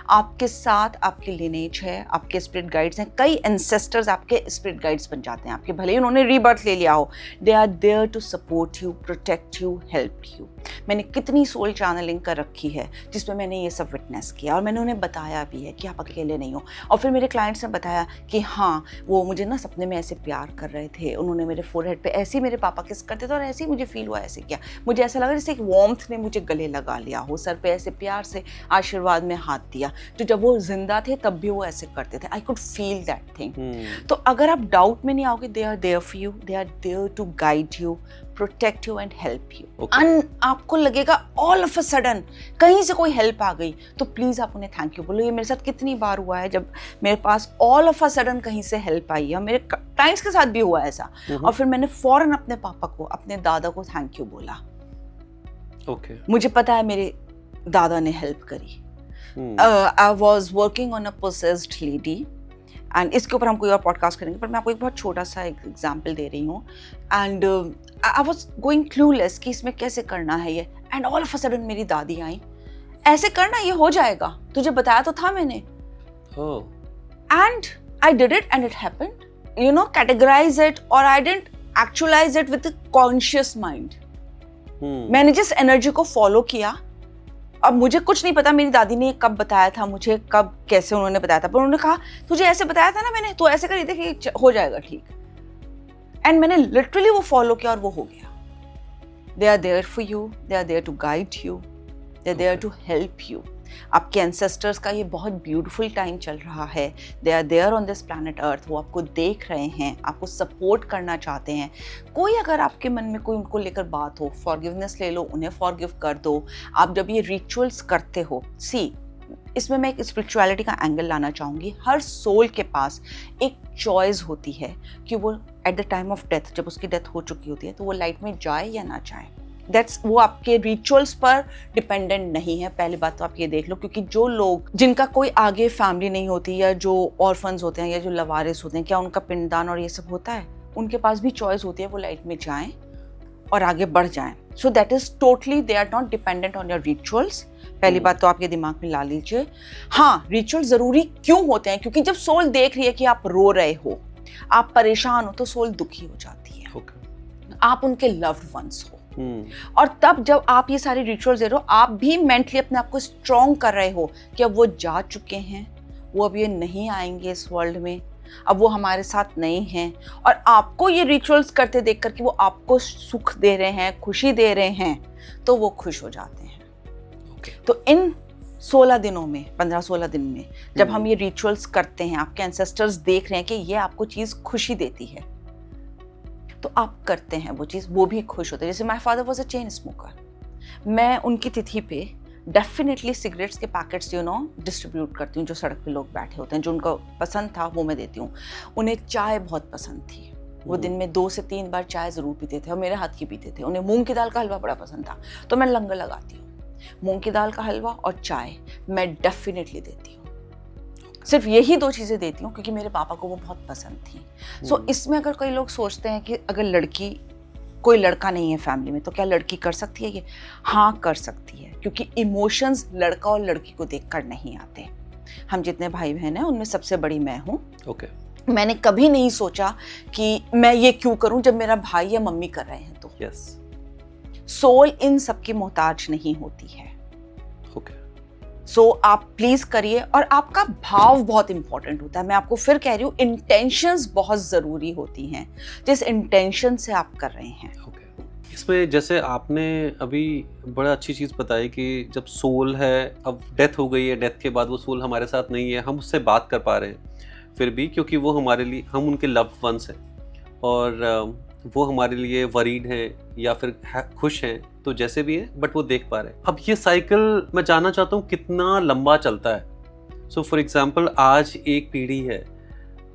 आपके साथ आपकी लिनेज है, आपके स्पिरिट गाइड्स हैं, कई एंसेस्टर्स आपके स्पिरिट गाइड्स बन जाते हैं आपके, भले ही उन्होंने रीबर्थ ले लिया हो। They are there to support you, protect you, help you. मैंने कितनी सोल चैनलिंग कर रखी है जिसमें मैंने ये सब विटनेस किया और मैंने उन्हें बताया भी है कि आप अकेले नहीं हो। और फिर मेरे क्लाइंट्स ने बताया कि हाँ वो मुझे ना सपने में ऐसे प्यार कर रहे थे, उन्होंने मेरे फोरहेड पे ऐसे ही मेरे पापा किस करते थे और ऐसे ही मुझे फील हुआ, ऐसे किया, मुझे ऐसा लगा जैसे एक वार्मथ ने मुझे गले लगा लिया हो, सर पे ऐसे प्यार से आशीर्वाद में हाथ दिया। तो जब वो जिंदा थे तब भी वो ऐसे करते थे। I could feel that thing. तो अगर आप डाउट में नहीं आओगे, they are there for you, they are there to guide you, protect you and help you. आपको लगेगा ऑल ऑफ अ सडन कहीं से कोई हेल्प आ गई तो प्लीज आप उन्हें थैंक यू बोलो। ये मेरे साथ कितनी बार हुआ है जब मेरे पास ऑल ऑफ अ सडन कहीं से हेल्प आई है। मेरे क्लाइंट्स के साथ भी हुआ ऐसा। और फिर मैंने फौरन अपने पापा को, अपने दादा को थैंक यू बोला। मुझे पता है मेरे दादा ने हेल्प करी। I was working on a possessed lady and इसके ऊपर हम कोई और पॉडकास्ट करेंगे, पर मैं आपको एक बहुत छोटा सा एग्जाम्पल दे रही हूँ। And I was going clueless कि इसमें कैसे करना है ये। And all of a sudden मेरी दादी आई, ऐसे करना, ये हो जाएगा, तुझे बताया तो था मैंने। And I did it and it happened. You know, categorize it or I didn't actualize it with a conscious mind. मैंने जिस एनर्जी को फॉलो किया, अब मुझे कुछ नहीं पता मेरी दादी ने कब बताया था मुझे, कब कैसे उन्होंने बताया था, पर उन्होंने कहा तुझे ऐसे बताया था ना मैंने, तो ऐसे कर देखिए हो जाएगा ठीक। एंड मैंने लिटरली वो फॉलो किया और वो हो गया। They are there for you, they are there to guide you, they are there to help you. आपके एंसेस्टर्स का ये बहुत ब्यूटीफुल टाइम चल रहा है। They are there on this planet earth. वो आपको देख रहे हैं, आपको सपोर्ट करना चाहते हैं। कोई अगर आपके मन में कोई उनको लेकर बात हो, फॉरगिवनेस ले लो, उन्हें फॉरगिव कर दो। आप जब ये रिचुअल्स करते हो, सी इसमें मैं एक स्पिरिचुअलिटी का एंगल लाना चाहूँगी। हर सोल के पास एक चॉइस होती है कि वो at the time of death, जब उसकी डेथ हो चुकी होती है, तो वो लाइट में जाए या ना जाए। वो आपके रिचुअल्स पर डिपेंडेंट नहीं है। पहली बात तो आप ये देख लो, क्योंकि जो लोग जिनका कोई आगे फैमिली नहीं होती, या जो ऑर्फन्स होते हैं, या जो लवारिस होते हैं, क्या उनका पिंडदान और ये सब होता है? उनके पास भी चॉइस होती है, वो लाइट में जाएं और आगे बढ़ जाएं। So that is totally, they are not dependent on your rituals. पहली बात तो आप ये दिमाग में ला लीजिए। हाँ, रिचुअल जरूरी क्यों होते हैं? क्योंकि जब सोल देख रही है कि आप रो रहे हो, आप परेशान हो, तो सोल दुखी हो जाती है। आप उनके लव्ड वंस हो, और तब जब आप ये सारे रिचुअल्स दे रहे हो, आप भी मेंटली अपने आप को स्ट्रॉन्ग कर रहे हो कि अब वो जा चुके हैं, वो अब ये नहीं आएंगे इस वर्ल्ड में, अब वो हमारे साथ नहीं हैं, और आपको ये रिचुअल्स करते देख कर कि वो आपको सुख दे रहे हैं, खुशी दे रहे हैं, तो वो खुश हो जाते हैं। तो इन 16 दिनों में, 15-16 दिन में जब हम ये रिचुअल्स करते हैं, आपके एंसेस्टर्स देख रहे हैं कि ये आपको चीज़ खुशी देती है, तो आप करते हैं वो चीज़, वो भी खुश होते हैं। जैसे my father was a chain smoker, मैं उनकी तिथि पे डेफिनेटली सिगरेट्स के पैकेट्स डिस्ट्रीब्यूट करती हूँ। जो सड़क पे लोग बैठे होते हैं, जो उनको पसंद था वो मैं देती हूँ। उन्हें चाय बहुत पसंद थी, वो दिन में 2 से 3 बार चाय ज़रूर पीते थे, और मेरे हाथ की पीते थे। उन्हें मूंग की दाल का हलवा बड़ा पसंद था, तो मैं लंगर लगाती हूँ। मूंग की दाल का हलवा और चाय मैं डेफिनेटली देती हूँ। सिर्फ यही 2 चीज़ें देती हूँ, क्योंकि मेरे पापा को वो बहुत पसंद थी। सो इसमें अगर कई लोग सोचते हैं कि अगर लड़की, कोई लड़का नहीं है फैमिली में, तो क्या लड़की कर सकती है ये? हाँ, कर सकती है, क्योंकि इमोशंस लड़का और लड़की को देखकर नहीं आते। हम जितने भाई बहन हैं, उनमें सबसे बड़ी मैं हूँ। मैंने कभी नहीं सोचा कि मैं ये क्यों करूँ जब मेरा भाई या मम्मी कर रहे हैं। तो सोल इन सबकी मोहताज नहीं होती है। सो आप प्लीज करिए, और आपका भाव बहुत इंपॉर्टेंट होता है। मैं आपको फिर कह रही हूँ, इंटेंशंस बहुत जरूरी होती हैं, जिस इंटेंशन से आप कर रहे हैं। इसमें जैसे आपने अभी बड़ा अच्छी चीज़ बताई कि जब सोल है, अब डेथ हो गई है, डेथ के बाद वो सोल हमारे साथ नहीं है, हम उससे बात कर पा रहे हैं फिर भी, क्योंकि वो हमारे लिए, हम उनके लव्ड वंस हैं, और वो हमारे लिए वरीड हैं या फिर खुश हैं, तो जैसे भी है, बट वो देख पा रहे हैं। अब ये साइकिल मैं जानना चाहता हूँ कितना लंबा चलता है। सो फॉर एग्जांपल, आज एक पीढ़ी है,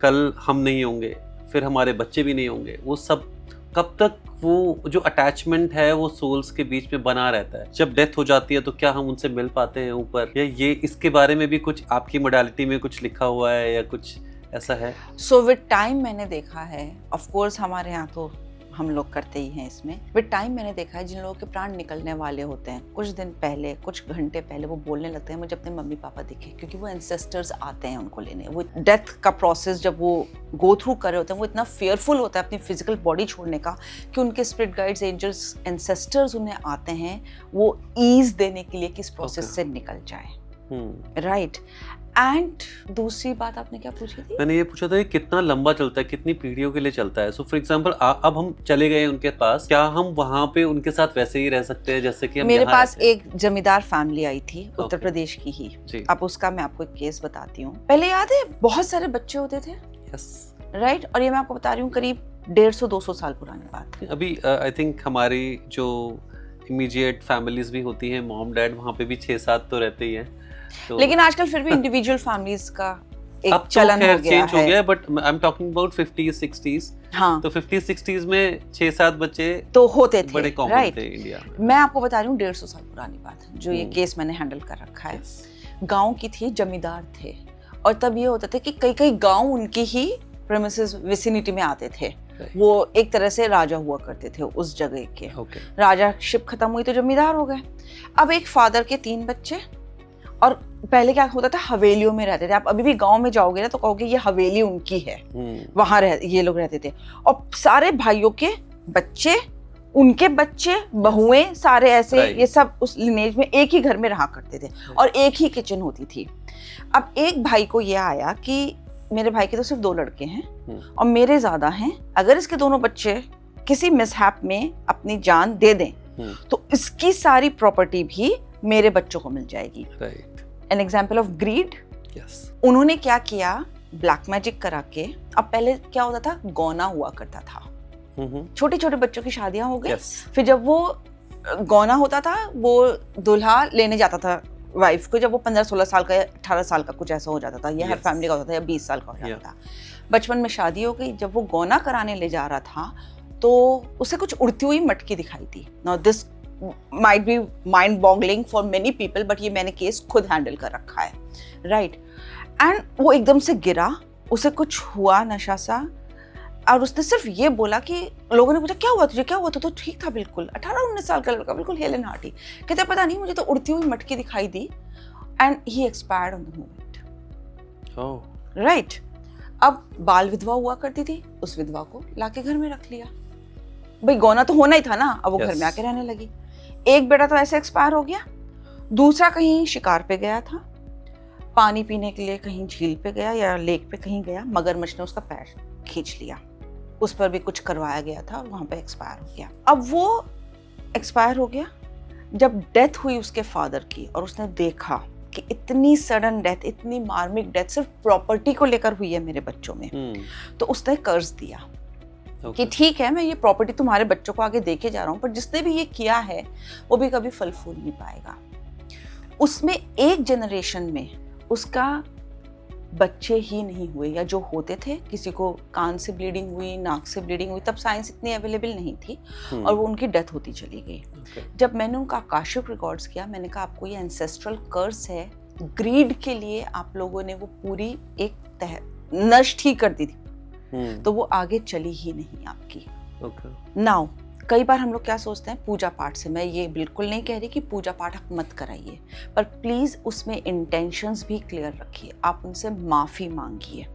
कल हम नहीं होंगे, फिर हमारे बच्चे भी नहीं होंगे, वो सब कब तक वो जो अटैचमेंट है वो सोल्स के बीच में बना रहता है? जब डेथ हो जाती है तो क्या हम उनसे मिल पाते हैं ऊपर, या ये इसके बारे में भी कुछ आपकी मोडालिटी में कुछ लिखा हुआ है या कुछ ऐसा है? सो विद टाइम मैंने देखा है, ऑफ कोर्स हमारे यहाँ तो हम लोग करते ही हैं इसमें, विद टाइम मैंने देखा है, जिन लोगों के प्राण निकलने वाले होते हैं, कुछ दिन पहले, कुछ घंटे पहले वो बोलने लगते हैं, मुझे अपने मम्मी पापा दिखे, क्योंकि वो एंसेस्टर्स आते हैं उनको लेने। वो डेथ का प्रोसेस जब वो गो थ्रू कर रहे होते हैं, वो इतना फेयरफुल होता है अपनी फिजिकल बॉडी छोड़ने का, कि उनके स्पिरिट गाइड्स, एंजल्स, एंसेस्टर्स उन्हें आते हैं वो ईज देने के लिए कि इस प्रोसेस से निकल जाए। राइट। एंड दूसरी बात आपने क्या पूछी थी? मैंने ये पूछा था कि कितना लंबा चलता है, कितनी पीढ़ियों के लिए चलता है। सो फॉर एग्जांपल, अब हम चले गए उनके पास, क्या हम वहाँ पे उनके साथ वैसे ही रह सकते हैं जैसे कि हम मेरे पास एक जमींदार फैमिली आई थी, उत्तर प्रदेश की ही। अब उसका मैं आपको एक केस बताती हूँ। पहले याद है, बहुत सारे बच्चे होते थे, राइट, और ये मैं आपको बता रही हूँ करीब 150-200 साल पुरानी बात। अभी आई थिंक हमारी जो इमीडिएट फैमिलीज भी होती हैं, मॉम डैड, वहाँ पे भी 6-7 तो रहते ही हैं। तो लेकिन आजकल फिर भी इंडिविजुअल फैमिलीज का एक चलन हो गया चेंज हो गया, but I am talking about 50s 60s। हाँ, तो 50s 60s में 6-7 बच्चे तो होते थे, बड़े कॉमन थे इंडिया में। मैं आपको बता रही हूँ 150 साल पुरानी बात, जो ये केस मैंने हैंडल कर रखा है। गांव की थी, जमींदार थे, और तब ये होता था कि कई गांव उनकी ही प्रेमिसेस विसिनिटी में आते थे। वो एक तरह से राजा हुआ करते थे उस जगह के। राजा शिप खत्म हुई तो जमींदार हो गए। अब एक फादर के 3 बच्चे, और पहले क्या होता था, हवेलियों में रहते थे। आप अभी भी गांव में जाओगे ना तो कहोगे ये हवेली उनकी है, वहां ये लोग रहते थे। और सारे भाइयों के बच्चे, उनके बच्चे, बहुएं, सारे ऐसे ये सब उस लिनेज में एक ही घर में रहा करते थे, और एक ही किचन होती थी। अब एक भाई को ये आया कि मेरे भाई के तो सिर्फ 2 लड़के हैं और मेरे ज्यादा हैं, अगर इसके दोनों बच्चे किसी मिसहैप में अपनी जान दे दें तो इसकी सारी प्रॉपर्टी भी मेरे बच्चों को मिल जाएगी। An example of greed. उन्होंने क्या किया, ब्लैक मैजिक करा के, अब पहले क्या होता था, गौना हुआ करता था, छोटे छोटे बच्चों की शादियां हो गई। फिर जब वो गौना होता था, वो दूल्हा लेने जाता था वाइफ को, जब वो 15-16 साल का या 18 साल का कुछ ऐसा हो जाता था, ये हर फैमिली का होता था, या 20 साल का हो जाता था। बचपन में शादी हो गई, जब वो गौना कराने ले जा रहा था तो उसे कुछ उड़ती हुई मटकी दिखाई थी। Now this might be mind boggling for many people, but ये मैंने केस खुद हैंडल कर रखा है, राइट। एंड वो एकदम से गिरा, उसे कुछ हुआ नशा सा, और उसने सिर्फ ये बोला कि लोगों ने पूछा क्या हुआ तुझे, क्या हुआ, तो ठीक था बिल्कुल, 18-19 साल का लड़का, बिल्कुल हेलन हार्टी। कहते पता नहीं, मुझे तो उड़ती हुई मटकी दिखाई दी and he expired on the moment. Right. अब बाल विधवा हुआ करती थी, उस विधवा को लाके घर में रख लिया, भाई गौना तो होना ही था ना, अब वो घर में आके रहने लगी। एक बेटा तो ऐसे एक्सपायर हो गया, दूसरा कहीं शिकार पे गया था, पानी पीने के लिए कहीं झील पे गया या लेक पे कहीं गया, मगरमच्छ ने उसका पैर खींच लिया, उस पर भी कुछ करवाया गया था, वहां पे एक्सपायर हो गया। अब वो एक्सपायर हो गया, जब डेथ हुई उसके फादर की और उसने देखा कि इतनी सडन डेथ, इतनी मार्मिक डेथ सिर्फ प्रॉपर्टी को लेकर हुई है मेरे बच्चों में, तो उसने कर्ज दिया कि ठीक है मैं ये प्रॉपर्टी तुम्हारे बच्चों को आगे देके जा रहा हूँ, पर जिसने भी ये किया है वो भी कभी फल फूल नहीं पाएगा। उसमें एक जनरेशन में उसका बच्चे ही नहीं हुए, या जो होते थे किसी को कान से ब्लीडिंग हुई, नाक से ब्लीडिंग हुई, तब साइंस इतनी अवेलेबल नहीं थी और वो उनकी डेथ होती चली गई। जब मैंने उनका आकाशिक रिकॉर्ड्स किया, मैंने कहा आपको ये एंसेस्ट्रल कर्स है, ग्रीड के लिए आप लोगों ने वो पूरी एक नष्ट ही कर दी थी, तो वो आगे चली ही नहीं आपकी। नाउ कई बार हम लोग क्या सोचते हैं पूजा पाठ से, मैं ये बिल्कुल नहीं कह रही कि पूजा पाठ आप मत कराइए, पर प्लीज उसमें इंटेंशंस भी क्लियर रखिए, आप उनसे माफी मांगिए।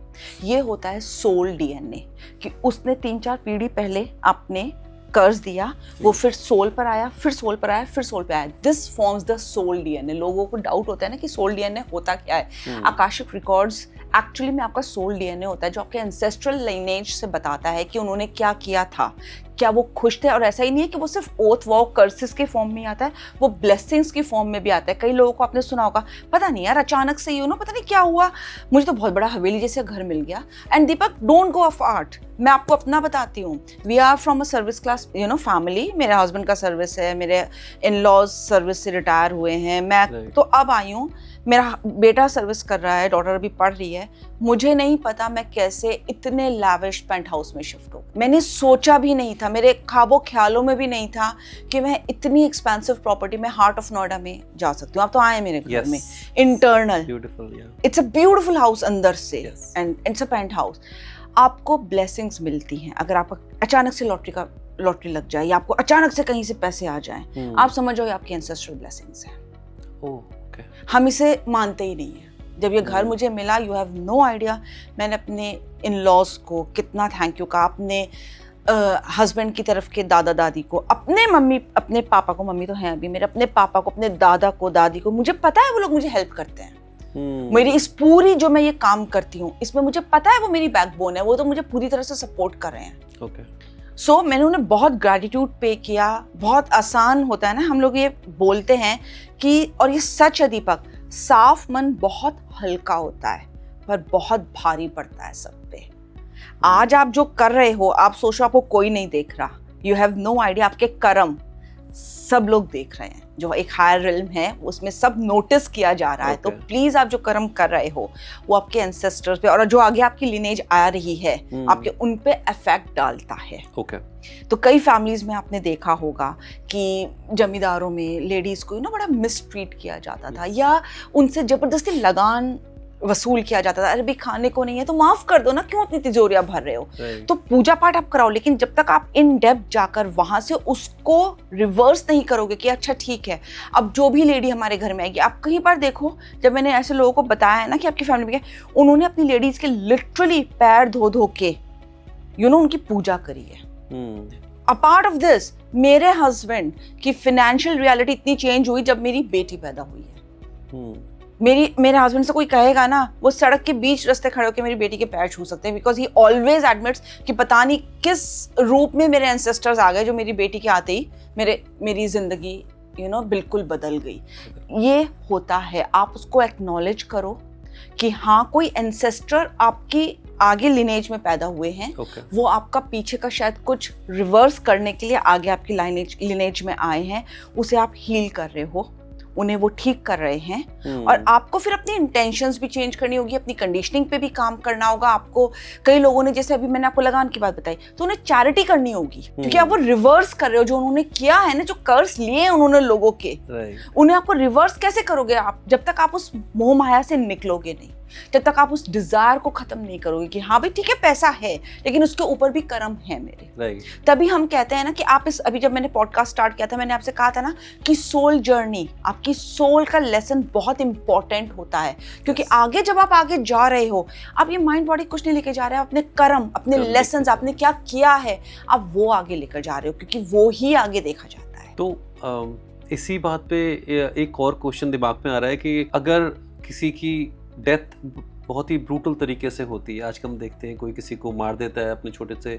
ये होता है सोल डीएनए कि उसने 3-4 पीढ़ी पहले आपने कर्ज दिया, वो फिर सोल पर आया, फिर सोल पर आया, फिर सोल पे आया। This forms the soul DNA. लोगों को डाउट होता है ना कि सोल डीएनए होता क्या है। आकाशिक रिकॉर्ड्स एक्चुअली में आपका सोल डीएनए होता है, जो आपके एंसेस्ट्रल लाइनेज से बताता है कि उन्होंने क्या किया था, क्या वो खुश थे। और ऐसा ही नहीं है कि वो सिर्फ ओथ वॉ कर्सेस के फॉर्म में आता है, वो ब्लेसिंग्स की फॉर्म में भी आता है। कई लोगों को आपने सुना होगा, पता नहीं यार अचानक से पता नहीं क्या हुआ, मुझे तो बहुत बड़ा हवेली जैसे घर मिल गया। And Deepak, don't go of art. मैं आपको अपना बताती हूँ, we are from a service class family. मेरे हस्बैंड का सर्विस है, मेरे इन लॉज सर्विस से रिटायर हुए हैं, मैं तो अब आई हूँ, मेरा बेटा सर्विस कर रहा है, डॉटर अभी पढ़ रही है। मुझे नहीं पता मैं कैसे इतने लैविश पेंट हाउस में शिफ्ट हूँ। मैंने सोचा भी नहीं था, मेरे ख्वाबों ख्यालों में भी नहीं था कि मैं इतनी एक्सपेंसिव प्रॉपर्टी में हार्ट ऑफ नोएडा में जा सकती हूँ। आप तो आए मेरे घर में, internal, it's a beautiful house अंदर से, and it's a paint house. आपको ब्लेसिंग्स मिलती हैं अगर आपको अचानक से लॉटरी लग जाए, या आपको अचानक से कहीं से पैसे आ जाएं, आप समझ जाओ आपकी एंसेस्ट्रल ब्लेसिंग्स हैं। हम इसे मानते ही नहीं है। जब ये घर मुझे मिला, यू हैव नो आइडिया, मैंने अपने इन लॉज को कितना थैंक यू कहा, अपने हस्बैंड की तरफ के दादा दादी को, अपने पापा को, मम्मी तो हैं अभी मेरे, अपने पापा को, अपने दादा को, दादी को। मुझे पता है वो लोग मुझे हेल्प करते हैं। मेरी इस पूरी जो मैं ये काम करती हूँ, इसमें मुझे पता है वो मेरी बैकबोन है, वो तो मुझे पूरी तरह से सपोर्ट कर रहे हैं। सो मैंने उन्हें बहुत ग्रैटिट्यूड पे किया। बहुत आसान होता है ना, हम लोग ये बोलते हैं कि, और ये सच है दीपक, साफ मन बहुत हल्का होता है पर बहुत भारी पड़ता है सब पे। आज आप जो कर रहे हो, आप सोचो आपको कोई नहीं देख रहा, यू हैव नो आइडिया, आपके कर्म सब लोग देख रहे हैं। जो एक हायर रिल्म है उसमें सब नोटिस किया जा रहा है। तो प्लीज आप जो कर्म कर रहे हो वो आपके एंसेस्टर्स पे, और जो आगे आपकी लिनेज आ रही है आपके उन पे इफेक्ट डालता है। तो कई फैमिलीज में आपने देखा होगा कि जमींदारों में लेडीज को बड़ा मिसट्रीट किया जाता था, या उनसे जबरदस्ती लगान वसूल किया जाता था। अरे भाई खाने को नहीं है तो माफ कर दो ना, क्यों अपनी तिजोरियां भर रहे हो। तो पूजा पाठ आप कराओ, लेकिन जब तक आप इन डेप्थ जाकर वहां से उसको रिवर्स नहीं करोगे कि अच्छा ठीक है, अब जो भी लेडी हमारे घर में आएगी, आप कहीं पर देखो, जब मैंने ऐसे लोगों को बताया है ना कि आपकी फैमिली में, उन्होंने अपनी लेडीज के लिटरली पैर धो धो के उनकी पूजा करी है। अपार्ट ऑफ दिस, मेरे हस्बैंड की फाइनेंशियल रियलिटी इतनी चेंज हुई जब मेरी बेटी पैदा हुई है। मेरे हस्बैंड से कोई कहेगा ना, वो सड़क के बीच रास्ते खड़े होकर मेरी बेटी के पैर छू सकते हैं, बिकॉज ही ऑलवेज एडमिट्स कि पता नहीं किस रूप में मेरे एंसेस्टर्स आ गए, जो मेरी बेटी के आते ही मेरी जिंदगी बिल्कुल बदल गई। ये होता है, आप उसको एक्नॉलेज करो कि हाँ कोई एंसेस्टर आपकी आगे लिनेज में पैदा हुए हैं, वो आपका पीछे का शायद कुछ रिवर्स करने के लिए आगे आपकी लिनेज में आए हैं, उसे आप हील कर रहे हो, उन्हें वो ठीक कर रहे हैं। और आपको फिर अपनी इंटेंशंस भी चेंज करनी होगी, अपनी कंडीशनिंग पे भी काम करना होगा आपको। कई लोगों ने, जैसे अभी मैंने आपको लगान की बात बताई, तो उन्हें चैरिटी करनी होगी, क्योंकि आप वो रिवर्स कर रहे हो जो उन्होंने किया है ना, जो कर्ज लिए हैं उन्होंने लोगों के, उन्हें आपको रिवर्स कैसे करोगे आप, जब तक आप उस मोह माया से निकलोगे नहीं। जब तक आप उस डिजायर को खत्म नहीं करोगे कि हाँ भाई ठीक है पैसा है लेकिन उसके ऊपर भी कर्म है मेरे, तभी हम कहते हैं ना कि आप इस, अभी जब मैंने पॉडकास्ट स्टार्ट किया था मैंने आपसे कहा था ना कि सोल जर्नी, आपकी सोल का लेसन बहुत इंपॉर्टेंट होता है, क्योंकि आगे जब आप आगे जा रहे हो आप ये माइंड बॉडी कुछ नहीं लेके जा रहे हो, अपने कर्म, अपने लेसन, आपने क्या किया है आप वो आगे लेकर जा रहे हो, क्योंकि वो ही आगे देखा जाता है। तो इसी बात पे एक और क्वेश्चन दिमाग में आ रहा है कि अगर किसी की डेथ बहुत ही ब्रूटल तरीके से होती है, आज हम देखते हैं कोई किसी को मार देता है अपने छोटे से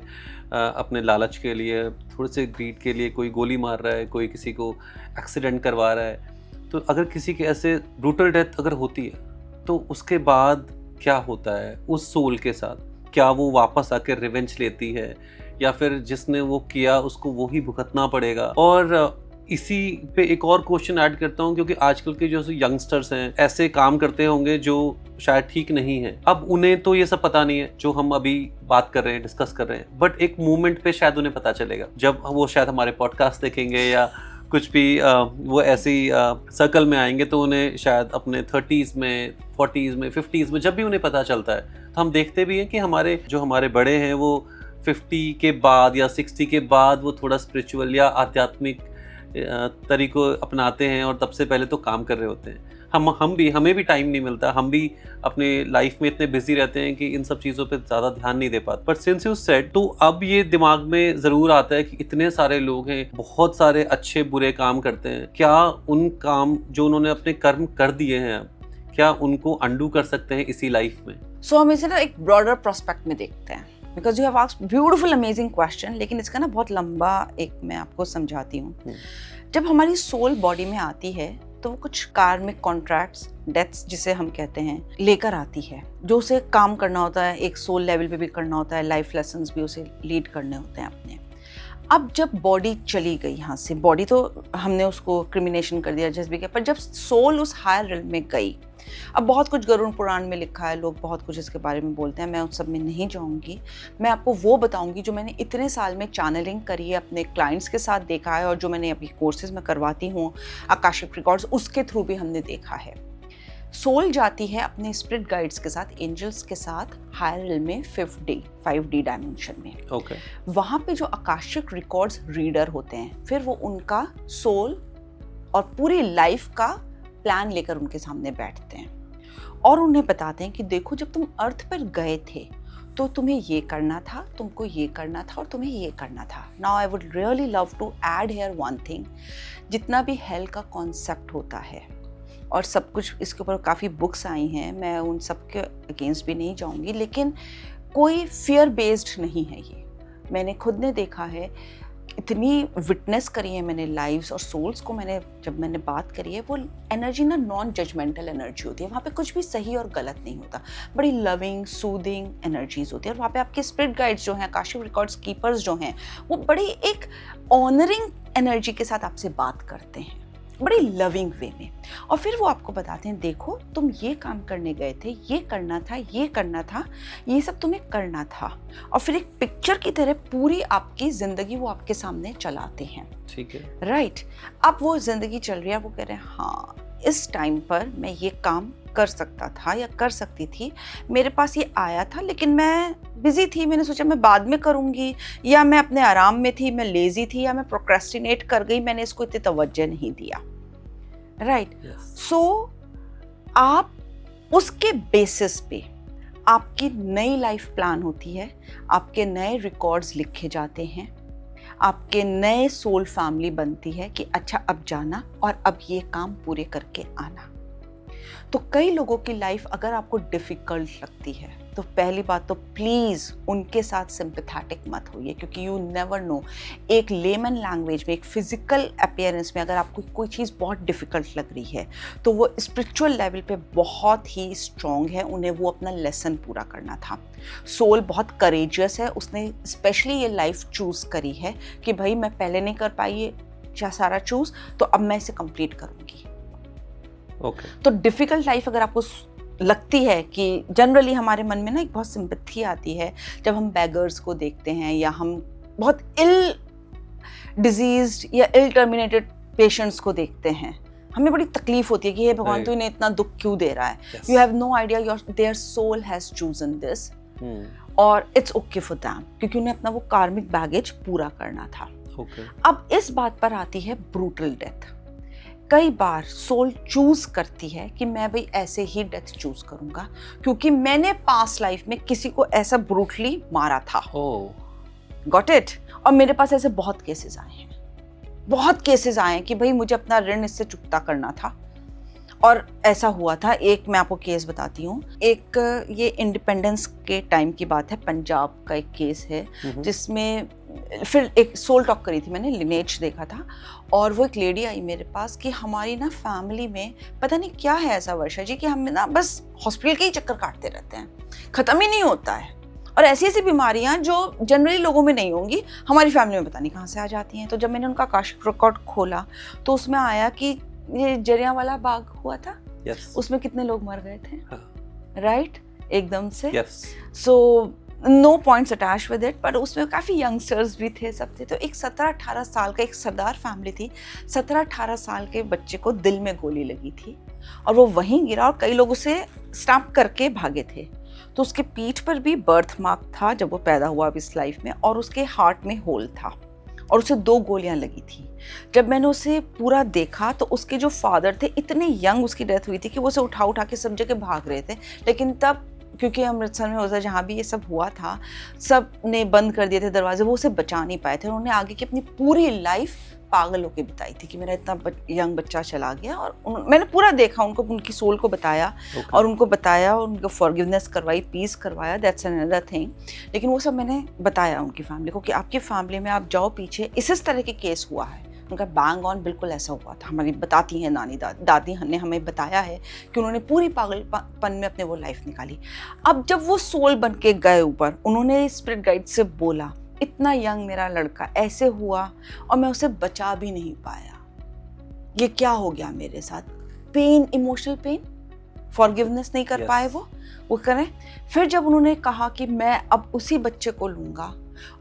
अपने लालच के लिए, थोड़े से ग्रीड के लिए, कोई गोली मार रहा है, कोई किसी को एक्सीडेंट करवा रहा है, तो अगर किसी के ऐसे ब्रूटल डेथ अगर होती है तो उसके बाद क्या होता है उस सोल के साथ? क्या वो वापस आकर रिवेंज लेती है या फिर जिसने वो किया उसको वो ही भुगतना पड़ेगा? और इसी पे एक और क्वेश्चन ऐड करता हूँ, क्योंकि आजकल के जो यंगस्टर्स हैं ऐसे काम करते होंगे जो शायद ठीक नहीं है। अब उन्हें तो ये सब पता नहीं है जो हम अभी बात कर रहे हैं, डिस्कस कर रहे हैं, बट एक मोमेंट पे शायद उन्हें पता चलेगा जब वो शायद हमारे पॉडकास्ट देखेंगे या कुछ भी वो ऐसी सर्कल में आएंगे, तो उन्हें शायद अपने 30s में, 40s में, 50s में जब भी उन्हें पता चलता है, तो हम देखते भी हैं कि हमारे बड़े हैं वो 50 के बाद या 60 के बाद वो थोड़ा स्पिरिचुअल या आध्यात्मिक तरीकों अपनाते हैं और तब से पहले तो काम कर रहे होते हैं। हमें भी टाइम नहीं मिलता, हम भी अपने लाइफ में इतने बिजी रहते हैं कि इन सब चीज़ों पे ज़्यादा ध्यान नहीं दे पाते। बट सिंस यू सेड, तो अब ये दिमाग में ज़रूर आता है कि इतने सारे लोग हैं, बहुत सारे अच्छे बुरे काम करते हैं, क्या उन काम जो उन्होंने अपने कर्म कर दिए हैं अब, क्या उनको अंडू कर सकते हैं इसी लाइफ में? सो हम इसे ना एक ब्रॉडर प्रोस्पेक्ट में देखते हैं, because you have asked beautiful amazing question, लेकिन इसका ना बहुत लंबा एक मैं आपको समझाती हूँ। जब हमारी सोल बॉडी में आती है तो वो कुछ कार्मिक कॉन्ट्रैक्ट्स, डेथ्स जिसे हम कहते हैं, लेकर आती है, जो उसे काम करना होता है, एक सोल लेवल पे भी करना होता है, लाइफ लेसन्स भी उसे लीड करने होते हैं अपने। अब जब बॉडी चली गई यहाँ से, बॉडी तो हमने उसको क्रिमिनेशन कर दिया जैसे भी किया, पर जब सोल उस हायर रिल्म में गई, अब बहुत कुछ गरुड़ पुराण में लिखा है, लोग बहुत कुछ इसके बारे में बोलते हैं, मैं उस सब में नहीं जाऊंगी। मैं आपको वो बताऊंगी जो मैंने इतने साल में चैनलिंग करी है, अपने क्लाइंट्स के साथ देखा है, और जो मैंने अभी कोर्सेज में करवाती हूँ आकाशिक रिकॉर्ड्स, उसके थ्रू भी हमने देखा है। सोल जाती है अपने स्पिरिट गाइड्स के साथ, एंजल्स के साथ हायर रिल्म में 5D डायमेंशन में। Okay. वहाँ पे जो आकाशिक रिकॉर्ड्स रीडर होते हैं, फिर वो उनका सोल और पूरी लाइफ का प्लान लेकर उनके सामने बैठते हैं और उन्हें बताते हैं कि देखो जब तुम अर्थ पर गए थे तो तुम्हें ये करना था, तुमको ये करना था और तुम्हें ये करना था। Now I would really love to add here one thing, जितना भी हेल का कॉन्सेप्ट होता है और सब कुछ, इसके ऊपर काफ़ी बुक्स आई हैं, मैं उन सब के अगेंस्ट भी नहीं जाऊंगी, लेकिन कोई फियर बेस्ड नहीं है ये। मैंने खुद ने देखा है, इतनी विटनेस करी है मैंने लाइव्स और सोल्स को, जब मैंने बात करी है, वो एनर्जी ना नॉन जजमेंटल एनर्जी होती है, वहाँ पे कुछ भी सही और गलत नहीं होता, बड़ी लविंग सूदिंग एनर्जीज होती है। और वहाँ पे आपके स्पिरिट गाइड्स जो हैं, आकाशिक रिकॉर्ड्स कीपर्स जो हैं, वो बड़ी एक ऑनरिंग एनर्जी के साथ आपसे बात करते हैं, बड़ी लविंग वे में, और फिर वो आपको बताते हैं देखो तुम ये काम करने गए थे, ये करना था, ये करना था, ये सब तुम्हें करना था, और फिर एक पिक्चर की तरह पूरी आपकी जिंदगी वो आपके सामने चलाते हैं। ठीक है, राइट। अब वो जिंदगी चल रही है, वो कह रहे हैं हाँ इस टाइम पर मैं ये काम कर सकता था या कर सकती थी, मेरे पास ये आया था लेकिन मैं बिजी थी, मैंने सोचा मैं बाद में करूँगी, या मैं अपने आराम में थी, मैं लेजी थी, या मैं प्रोक्रेस्टिनेट कर गई, मैंने इसको इतनी तवज्जो नहीं दिया। राइट। सो आप उसके बेसिस पे आपकी नई लाइफ प्लान होती है, आपके नए रिकॉर्ड्स लिखे जाते हैं, आपके नए सोल फैमिली बनती है कि अच्छा अब जाना और अब ये काम पूरे करके आना। तो कई लोगों की लाइफ अगर आपको डिफ़िकल्ट लगती है तो पहली बात तो प्लीज़ उनके साथ सिंपैथेटिक मत होइए, क्योंकि यू नेवर नो, एक लेमन लैंग्वेज में, एक फिजिकल अपीयरेंस में अगर आपको कोई चीज़ बहुत डिफ़िकल्ट लग रही है तो वो स्पिरिचुअल लेवल पे बहुत ही स्ट्रॉन्ग है, उन्हें वो अपना लेसन पूरा करना था। सोल बहुत करेजियस है, उसने स्पेशली ये लाइफ चूज़ करी है कि भाई मैं पहले नहीं कर पाई ये सारा चूज़, तो अब मैं इसे कंप्लीट करूँगी। Okay. तो डिफ़िकल्ट लाइफ अगर आपको लगती है कि जनरली हमारे मन में ना एक बहुत सिंपैथी आती है जब हम बैगर्स को देखते हैं, या हम बहुत इल डिजीज्ड या इल टर्मिनेटेड पेशेंट्स को देखते हैं, हमें बड़ी तकलीफ होती है कि हे भगवान Right. तू इन्हें इतना दुख क्यों दे रहा है. Yes. You have no idea your their soul has chosen this. और इट्स ओके फॉर दैम, क्योंकि उन्हें अपना वो कार्मिक बैगेज पूरा करना था. Okay. अब इस बात पर आती है ब्रूटल डेथ. कई बार सोल चूज करती है कि मैं भाई ऐसे ही डेथ चूज करूंगा क्योंकि मैंने पास्ट लाइफ में किसी को ऐसा ब्रूटली मारा था. Oh. Got it. और मेरे पास ऐसे बहुत केसेस आए हैं, बहुत केसेस आए हैं कि भाई मुझे अपना ऋण इससे चुकता करना था. और ऐसा हुआ था. एक मैं आपको केस बताती हूँ. एक ये इंडिपेंडेंस के टाइम की बात है, पंजाब का एक केस है जिसमें फिर एक सोल टॉक करी थी मैंने, लिनेज देखा था. और वो एक लेडी आई मेरे पास कि हमारी ना फैमिली में पता नहीं क्या है ऐसा वर्षा जी कि हम ना बस हॉस्पिटल के ही चक्कर काटते रहते हैं, ख़त्म ही नहीं होता है. और ऐसी ऐसी बीमारियां जो जनरली लोगों में नहीं होंगी हमारी फैमिली में पता नहीं कहाँ से आ जाती हैं. तो जब मैंने उनका आकाशिक रिकॉर्ड खोला तो उसमें आया कि ये जलियांवाला बाग हुआ था. Yes. उसमें कितने लोग मर गए थे. हाँ. राइट, एकदम से. Yes. So no points attach with it, पर उसमें काफ़ी यंगस्टर्स भी थे, सब थे. तो एक 17-18 साल का, एक सरदार फैमिली थी, 17-18 साल के बच्चे को दिल में गोली लगी थी और वो वहीं गिरा और कई लोग उसे स्टैम्प करके भागे थे. तो उसके पीठ पर भी बर्थ मार्क था जब वो पैदा हुआ इस लाइफ में, और उसके हार्ट में होल था और उसे 2 गोलियां लगी थी. जब मैंने उसे पूरा देखा तो उसके जो फादर थे, इतने यंग उसकी डेथ हुई थी कि वो उसे उठा उठा के सब जगह भाग रहे थे. लेकिन तब क्योंकि अमृतसर में उधर जहाँ भी ये सब हुआ था, सब ने बंद कर दिए थे दरवाजे, वो उसे बचा नहीं पाए थे. उन्होंने आगे की अपनी पूरी लाइफ पागल होकर बिताई थी कि मेरा इतना यंग बच्चा चला गया. और मैंने पूरा देखा उनको, उनकी सोल को बताया. Okay. और उनको बताया और उनको फॉरगिवनेस करवाई, पीस करवाया, दैट्स अनदर थिंग. लेकिन वो सब मैंने बताया उनकी फैमिली को कि आपकी फैमिली में आप जाओ पीछे, इस तरह के केस हुआ है. उनका बैंग ऑन बिल्कुल ऐसा हुआ था. हमारी बताती हैं नानी दादी ने हमें बताया है कि उन्होंने पूरी पागलपन में अपने वो लाइफ निकाली. अब जब वो सोल बन के गए ऊपर, उन्होंने स्पिरिट गाइड से बोला इतना यंग मेरा लड़का ऐसे हुआ और मैं उसे बचा भी नहीं पाया, ये क्या हो गया मेरे साथ. पेन, इमोशनल पेन, फॉरगिवनेस नहीं कर पाए वो करें. फिर जब उन्होंने कहा कि मैं अब उसी बच्चे को लूँगा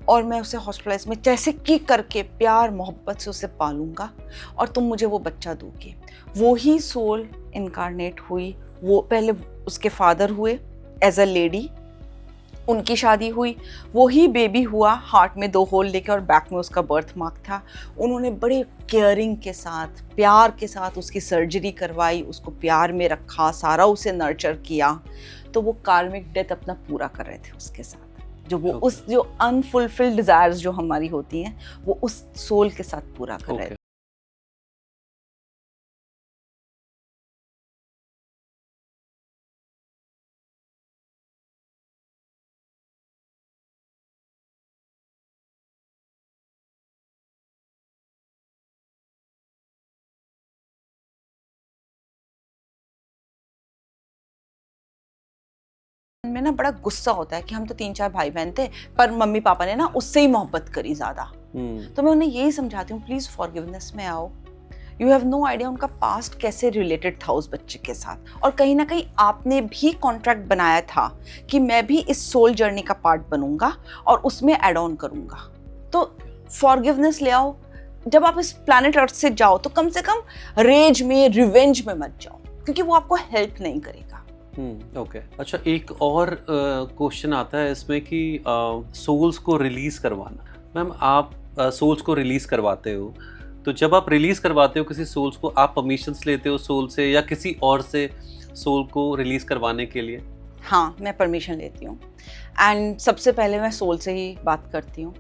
और मैं उसे हॉस्पिटलाइज में जैसे कि करके प्यार मोहब्बत से उसे पालूंगा और तुम मुझे वो बच्चा दोगे, वो ही सोल इनकारनेट हुई. वो पहले उसके फादर हुए एज अ लेडी, उनकी शादी हुई, वो ही बेबी हुआ हार्ट में 2 होल लेके और बैक में उसका बर्थ मार्क था. उन्होंने बड़े केयरिंग के साथ, प्यार के साथ उसकी सर्जरी करवाई, उसको प्यार में रखा, सारा उसे नर्चर किया. तो वो कार्मिक डेथ अपना पूरा कर रहे थे उसके साथ. जो वो उस जो अनफुलफिल्ड डिजायर्स जो हमारी होती हैं वो उस सोल के साथ पूरा कर रहे थे. में ना बड़ा गुस्सा होता है कि हम तो 3-4 भाई बहन थे पर मम्मी पापा ने ना उससे ही मोहब्बत करी ज्यादा. तो मैं उन्हें यही समझाती हूँ प्लीज फॉरगिवनेस में आओ. यू हैव नो आइडिया उनका पास्ट कैसे रिलेटेड था उस बच्चे के साथ. और कहीं ना कहीं आपने भी कॉन्ट्रैक्ट बनाया था कि मैं भी इस सोल जर्नी का पार्ट बनूंगा और उसमें एड ऑन करूंगा. तो फॉरगिवनेस ले आओ. जब आप इस प्लैनेट अर्थ से जाओ तो कम से कम रेज में, रिवेंज में मत जाओ, क्योंकि वो आपको हेल्प नहीं करेगा. ओके. अच्छा, एक और क्वेश्चन आता है इसमें कि सोल्स को रिलीज करवाना. मैम, आप सोल्स को रिलीज करवाते हो, तो जब आप रिलीज करवाते हो किसी सोल्स को, आप परमिशंस लेते हो सोल से या किसी और से सोल को रिलीज करवाने के लिए? हाँ, मैं परमिशन लेती हूँ. एंड सबसे पहले मैं सोल से ही बात करती हूँ.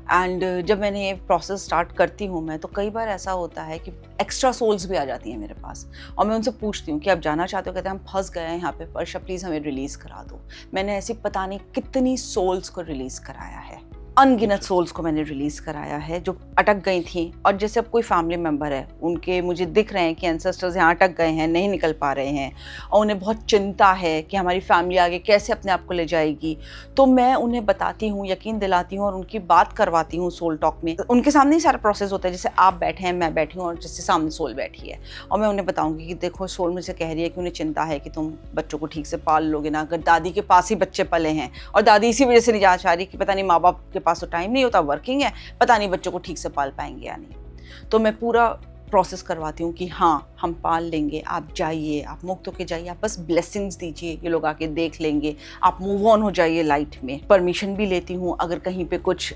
एंड जब मैंने ये प्रोसेस स्टार्ट करती हूँ मैं, तो कई बार ऐसा होता है कि एक्स्ट्रा सोल्स भी आ जाती हैं मेरे पास और मैं उनसे पूछती हूँ कि आप जाना चाहते हो. कहते हैं हम फंस गए हैं यहाँ पे, वर्षा प्लीज़ हमें रिलीज़ करा दो. मैंने ऐसी पता नहीं कितनी सोल्स को रिलीज़ कराया है, अनगिनत सोल्स को मैंने रिलीज़ कराया है जो अटक गई थी. और जैसे अब कोई फैमिली मेम्बर है, उनके मुझे दिख रहे हैं कि एंसेस्टर्स यहाँ अटक गए हैं, नहीं निकल पा रहे हैं और उन्हें बहुत चिंता है कि हमारी फैमिली आगे कैसे अपने आप को ले जाएगी. तो मैं उन्हें बताती हूँ, यकीन दिलाती हूँ और उनकी बात करवाती हूँ सोल टॉक में. उनके सामने ही सारा प्रोसेस होता है, जैसे आप बैठे हैं, मैं बैठी हूँ और जैसे सामने सोल बैठी है. और मैं उन्हें बताऊँगी कि देखो सोल मुझे कह रही है कि उन्हें चिंता है कि तुम बच्चों को ठीक से पाल लोगे ना. अगर दादी के पास ही बच्चे पले हैं और दादी इसी वजह से नहीं जाना चाह रही कि पता नहीं माँ बाप के पास तो टाइम नहीं होता, वर्किंग है, पता नहीं बच्चों को ठीक से पाल पाएंगे या नहीं. तो मैं पूरा प्रोसेस करवाती हूँ कि हाँ, हम पाल लेंगे, आप जाइए, आप मुक्त होके जाइए, आप बस ब्लेसिंग्स दीजिए, ये लोग आके देख लेंगे, आप मूव ऑन हो जाइए लाइट में। परमिशन भी लेती हूँ, अगर कहीं पे कुछ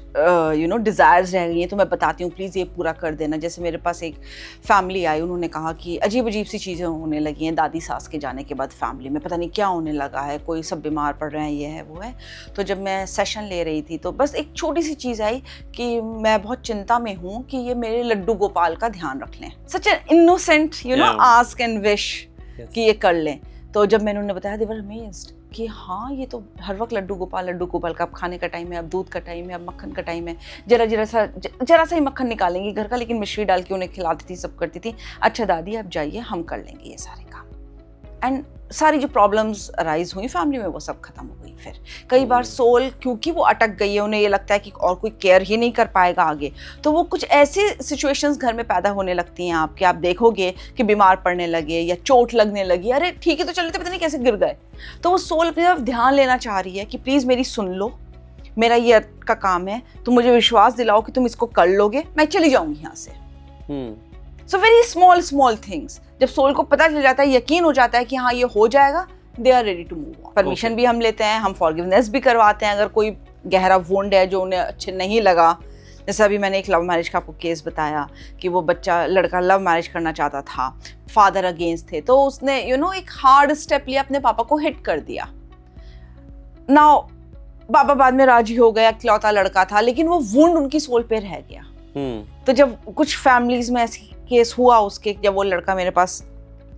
डिज़ायर्स रह गई हैं तो मैं बताती हूँ प्लीज़ ये पूरा कर देना। जैसे मेरे पास एक फैमिली आई, उन्होंने कहा कि अजीब अजीब सी चीज़ें होने लगी हैं दादी सास के जाने के बाद, फैमिली में पता नहीं क्या होने लगा है, कोई सब बीमार पड़ रहे हैं, ये है वो है। तो जब मैं सेशन ले रही थी तो बस एक छोटी सी चीज़ आई कि मैं बहुत चिंता में हूँ कि ये मेरे लड्डू गोपाल का ध्यान रख लें। Such an innocent ask and wish कि ये कर लें। तो जब मैंने उन्हें बताया, दे वर अमेज्ड कि हाँ ये तो हर वक्त लड्डू गोपाल का अब खाने का टाइम है, अब दूध का टाइम है, अब मक्खन का टाइम है, जरा सा ही मक्खन निकालेंगी घर का, लेकिन मिश्री डाल के उन्हें खिलाती थी, सब करती थी। अच्छा दादी आप जाइए, हम कर लेंगे ये सारे काम। एंड सारी जो प्रॉब्लम्स अराइज हुई फैमिली में वो सब खत्म हो गई। फिर कई बार सोल क्योंकि वो अटक गई है, उन्हें ये लगता है कि और कोई केयर ही नहीं कर पाएगा आगे, तो वो कुछ ऐसी सिचुएशंस घर में पैदा होने लगती हैं आपके, आप देखोगे कि बीमार पड़ने लगे या चोट लगने लगी, अरे ठीक है तो चलते पता नहीं कैसे गिर गए। तो वो सोल अपनी तरफ ध्यान लेना चाह रही है कि प्लीज़ मेरी सुन लो, मेरा ये का काम है, तुम मुझे विश्वास दिलाओ कि तुम इसको कर लोगे, मैं चली जाऊंगी यहाँ से। सो वेरी स्मॉल थिंग्स, जब सोल को पता चल जाता है, यकीन हो जाता है कि हाँ ये हो जाएगा, they are ready to move on. Permission भी हम लेते हैं, हम फॉरगिवनेस भी करवाते हैं अगर कोई गहरा वुंड है जो उन्हें अच्छे नहीं लगा। जैसे अभी मैंने एक लव मैरिज का आपको केस बताया कि वो लड़का लव मैरिज करना चाहता था, फादर अगेंस्ट थे, तो उसने एक हार्ड स्टेप लिया, अपने पापा को हिट कर दिया। नाउ पापा बाद में राजी हो गया, इकलौता लड़का था, लेकिन वो वुंड उनकी सोल पे रह गया। तो जब कुछ फैमिलीज में ऐसी केस हुआ उसके, जब वो लड़का मेरे पास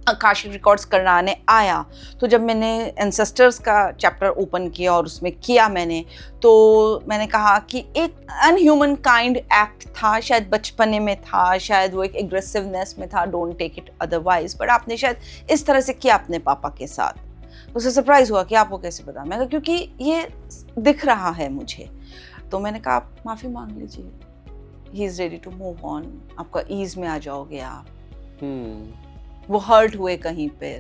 आकाशिक रिकॉर्ड्स करने आया, तो जब मैंने एंसेस्टर्स का चैप्टर ओपन किया और उसमें किया मैंने, तो मैंने कहा कि एक अनह्यूमन काइंड एक्ट था, शायद बचपने में था, शायद वो एक एग्रेसिवनेस में था, don't take it otherwise, but आपने शायद इस तरह से किया अपने पापा के साथ। उसे सरप्राइज हुआ कि आपको कैसे पता। मैं कहा क्योंकि ये दिख रहा है मुझे। तो मैंने कहा आप माफ़ी मांग लीजिए, he is ready to move on, आपका ईज में आ जाओगे आप। वो हर्ट हुए कहीं पे,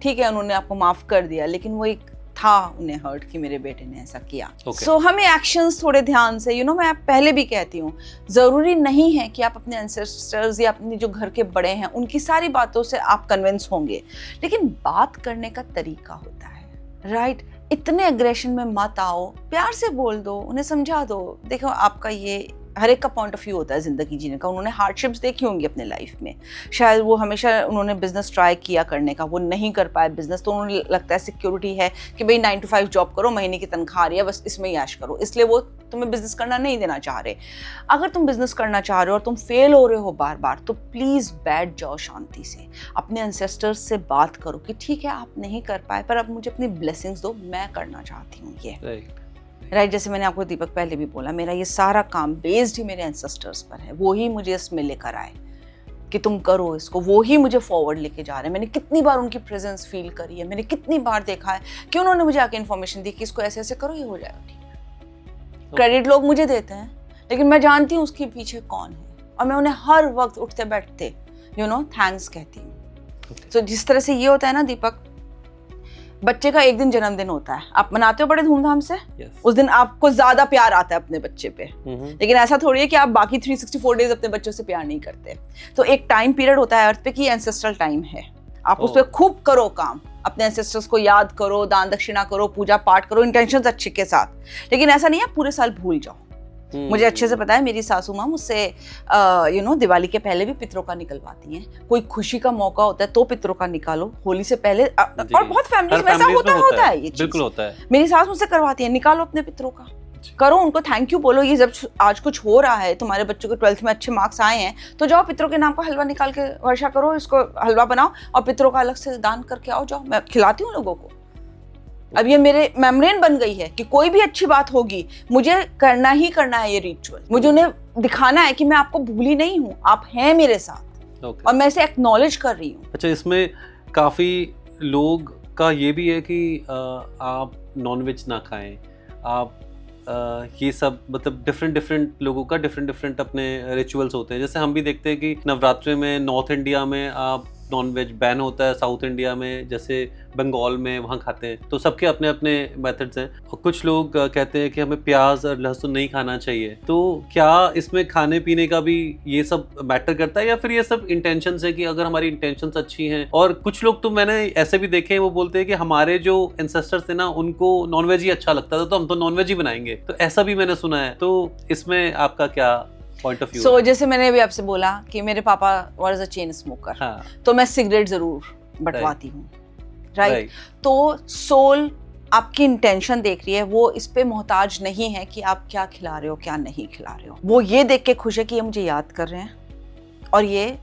ठीक है उन्होंने आपको माफ़ कर दिया, लेकिन वो एक था उन्हें हर्ट कि मेरे बेटे ने ऐसा किया। सो हमें एक्शंस थोड़े ध्यान से मैं पहले भी कहती हूँ, ज़रूरी नहीं है कि आप अपने एंसेस्टर्स या अपने जो घर के बड़े हैं उनकी सारी बातों से आप कन्विंस होंगे, लेकिन बात करने का तरीका होता है, राइट? इतने एग्रेशन में मत आओ, प्यार से बोल दो, उन्हें समझा दो। देखो आपका ये हर एक का पॉइंट ऑफ व्यू होता है ज़िंदगी जीने का। उन्होंने हार्डशिप्स देखी होंगी अपने लाइफ में, शायद वो हमेशा उन्होंने बिजनेस ट्राई किया करने का, वो नहीं कर पाए बिजनेस, तो उन्हें लगता है सिक्योरिटी है कि भाई 9 to 5 जॉब करो, महीने की तनख्वाह आ रही है, बस इसमें ही ऐश करो, इसलिए वो तुम्हें बिजनेस करना नहीं देना चाह रहे। अगर तुम बिजनेस करना चाह रहे हो और तुम फेल हो रहे हो बार बार, तो प्लीज़ बैठ जाओ शांति से, अपने एंसेस्टर्स से बात करो कि ठीक है आप नहीं कर पाए, पर अब मुझे अपनी ब्लेसिंग्स दो, मैं करना चाहती हूँ ये। राइट, जैसे मैंने आपको दीपक पहले भी बोला, मेरा ये सारा काम बेस्ड ही मेरे एंसेस्टर्स पर है, वो ही मुझे इसमें लेकर आए कि तुम करो इसको, वो ही मुझे फॉरवर्ड लेके जा रहे हैं। मैंने कितनी बार उनकी प्रेजेंस फील करी है, मैंने कितनी बार देखा है कि उन्होंने मुझे आके इन्फॉर्मेशन दी कि इसको ऐसे ऐसे करो, ये हो जाएगा ठीक है। क्रेडिट लोग मुझे देते हैं, लेकिन मैं जानती हूँ उसके पीछे कौन है, और मैं उन्हें हर वक्त उठते बैठते थैंक्स कहती हूँ। तो जिस तरह से ये होता है ना दीपक, बच्चे का एक दिन जन्मदिन होता है, आप मनाते हो बड़े धूमधाम से, उस दिन आपको ज्यादा प्यार आता है अपने बच्चे पे, लेकिन ऐसा थोड़ी है कि आप बाकी 364 डेज अपने बच्चों से प्यार नहीं करते। तो एक टाइम पीरियड होता है अर्थ पे कि एंसेस्ट्रल टाइम है, आप उस पर खूब करो काम, अपने एंसेस्टर्स को याद करो, दान दक्षिणा करो, पूजा पाठ करो, इंटेंशंस अच्छे के साथ, लेकिन ऐसा नहीं है पूरे साल भूल जाओ। मुझे अच्छे से पता है, मेरी सासू माँ मुझसे दिवाली के पहले भी पितरों का निकलवाती हैं, कोई खुशी का मौका होता है तो पितरों का निकालो होली से पहले, और बहुत फैमिलीज में ऐसा होता है, ये बिल्कुल होता है। मेरी सास मुझसे करवाती है, निकालो अपने पितरों का, करो, उनको थैंक यू बोलो। ये जब आज कुछ हो रहा है, तुम्हारे बच्चों के 12th में अच्छे मार्क्स आए हैं, तो जाओ पितरों के नाम का हलवा निकाल के वर्षा करो, इसको हलवा बनाओ और पितरों का अलग से दान करके आओ, जाओ, मैं खिलाती हूँ लोगों को। अब ये मेरे मेमोरेन बन गई है कि कोई भी अच्छी बात होगी मुझे करना ही करना है ये रिचुअल, मुझे उन्हें दिखाना है कि मैं आपको भूली नहीं हूँ, आप हैं मेरे साथ, और मैं इसे एक्नॉलेज कर रही हूँ। अच्छा, इसमें काफी लोग का ये भी है कि आप नॉनवेज ना खाएं, आप ये सब, मतलब डिफरेंट लोगों का डिफरेंट अपने रिचुअल्स होते हैं। जैसे हम भी देखते हैं कि नवरात्रि में नॉर्थ इंडिया में आप नॉन वेज बैन होता है साउथ इंडिया में, जैसे बंगाल में वहाँ खाते हैं, तो सबके अपने अपने मेथड्स हैं। और कुछ लोग कहते हैं कि हमें प्याज और लहसुन नहीं खाना चाहिए। तो क्या इसमें खाने पीने का भी ये सब मैटर करता है, या फिर ये सब इंटेंशन है कि अगर हमारी इंटेंशंस अच्छी हैं? और कुछ लोग तो मैंने ऐसे भी देखे हैं, वो बोलते हैं कि हमारे जो एंसेस्टर्स थे ना, उनको नॉनवेज ही अच्छा लगता था, तो हम तो नॉनवेज ही बनाएंगे। तो ऐसा भी मैंने सुना है। तो इसमें आपका क्या पॉइंट ऑफ व्यू सो है? जैसे मैंने अभी आपसे बोला कि मेरे पापा वाज अ चेन स्मोकर, हाँ, तो मैं सिगरेट जरूर बंटवाती हूँ, राइट। राइट, तो सोल आपकी इंटेंशन देख रही है, वो इस पे मोहताज नहीं है कि आप क्या खिला रहे हो क्या नहीं खिला रहे हो। वो ये देख के खुश है कि ये मुझे याद कर रहे हैं और ये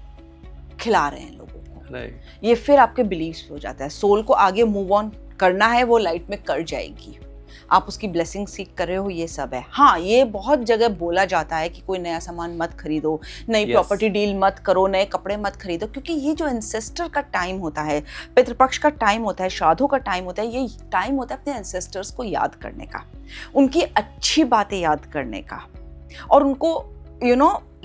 खिला रहे हैं लोगों को। राइट, ये फिर आपके बिलीव्स पे हो जाता है। सोल को आगे मूव ऑन करना है, वो लाइट में कर जाएगी। आप उसकी ब्लेसिंग सीख कर रहे हो, ये सब है। हाँ, ये बहुत जगह बोला जाता है कि कोई नया सामान मत खरीदो, नई Yes. प्रॉपर्टी डील मत करो, नए कपड़े मत खरीदो, क्योंकि ये जो एंसेस्टर का टाइम होता है, पितृपक्ष का टाइम होता है, श्राद्धों का टाइम होता है, ये टाइम होता है अपने एंसेस्टर्स को याद करने का, उनकी अच्छी बातें याद करने का, और उनको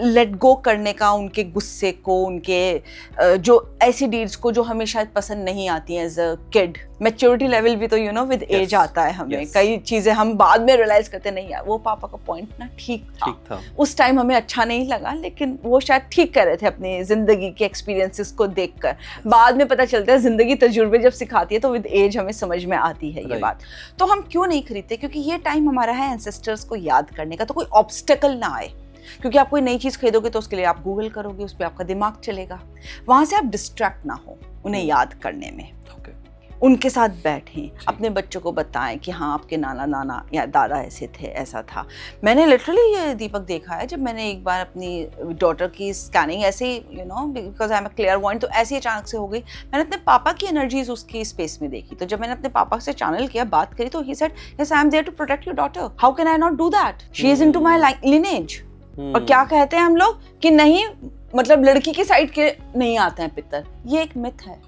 लेट गो करने का, उनके गुस्से को, उनके जो ऐसी डीड्स को जो हमें शायद पसंद नहीं आती हैं as a kid. Maturity level भी तो विद एज आता है हमें। Yes. कई चीजें हम बाद में रियलाइज करते नहीं यार, वो पापा का पॉइंट ना ठीक था। उस टाइम हमें अच्छा नहीं लगा, लेकिन वो शायद ठीक कर रहे थे अपनी जिंदगी के एक्सपीरियंसेस को देखकर। बाद में पता चलता है, जिंदगी तजुर्बे जब सिखाती है तो विद एज हमें समझ में आती है ये बात। तो हम क्यों नहीं खरीदते? क्योंकि ये टाइम हमारा है एंसेस्टर्स को याद करने का, तो कोई ऑब्स्टेकल ना आए। क्योंकि आप कोई नई चीज खरीदोगे तो उसके लिए आप गूगल करोगे, उस पर आपका दिमाग चलेगा, वहां से आप डिस्ट्रैक्ट ना हो उन्हें याद करने में। उनके साथ बैठें, अपने बच्चों को बताएं कि हाँ आपके नाना या दादा ऐसे थे, ऐसा था। मैंने लिटरली ये दीपक देखा है, जब मैंने एक बार अपनी डॉटर की स्कैनिंग ऐसे बिकॉज आई एम अ क्लियरवॉयंट, तो ऐसी अचानक से हो गई। मैंने अपने पापा की एनर्जीज उसकी स्पेस में देखी। तो जब मैंने अपने पापा से चैनल किया, बात करी, तो he said yes I am there to protect your daughter, how can I not do that, she is into my lineage. और क्या कहते हैं हम लोग कि नहीं, मतलब लड़की की साइड के नहीं आते हैं पितर। ये एक मिथ है।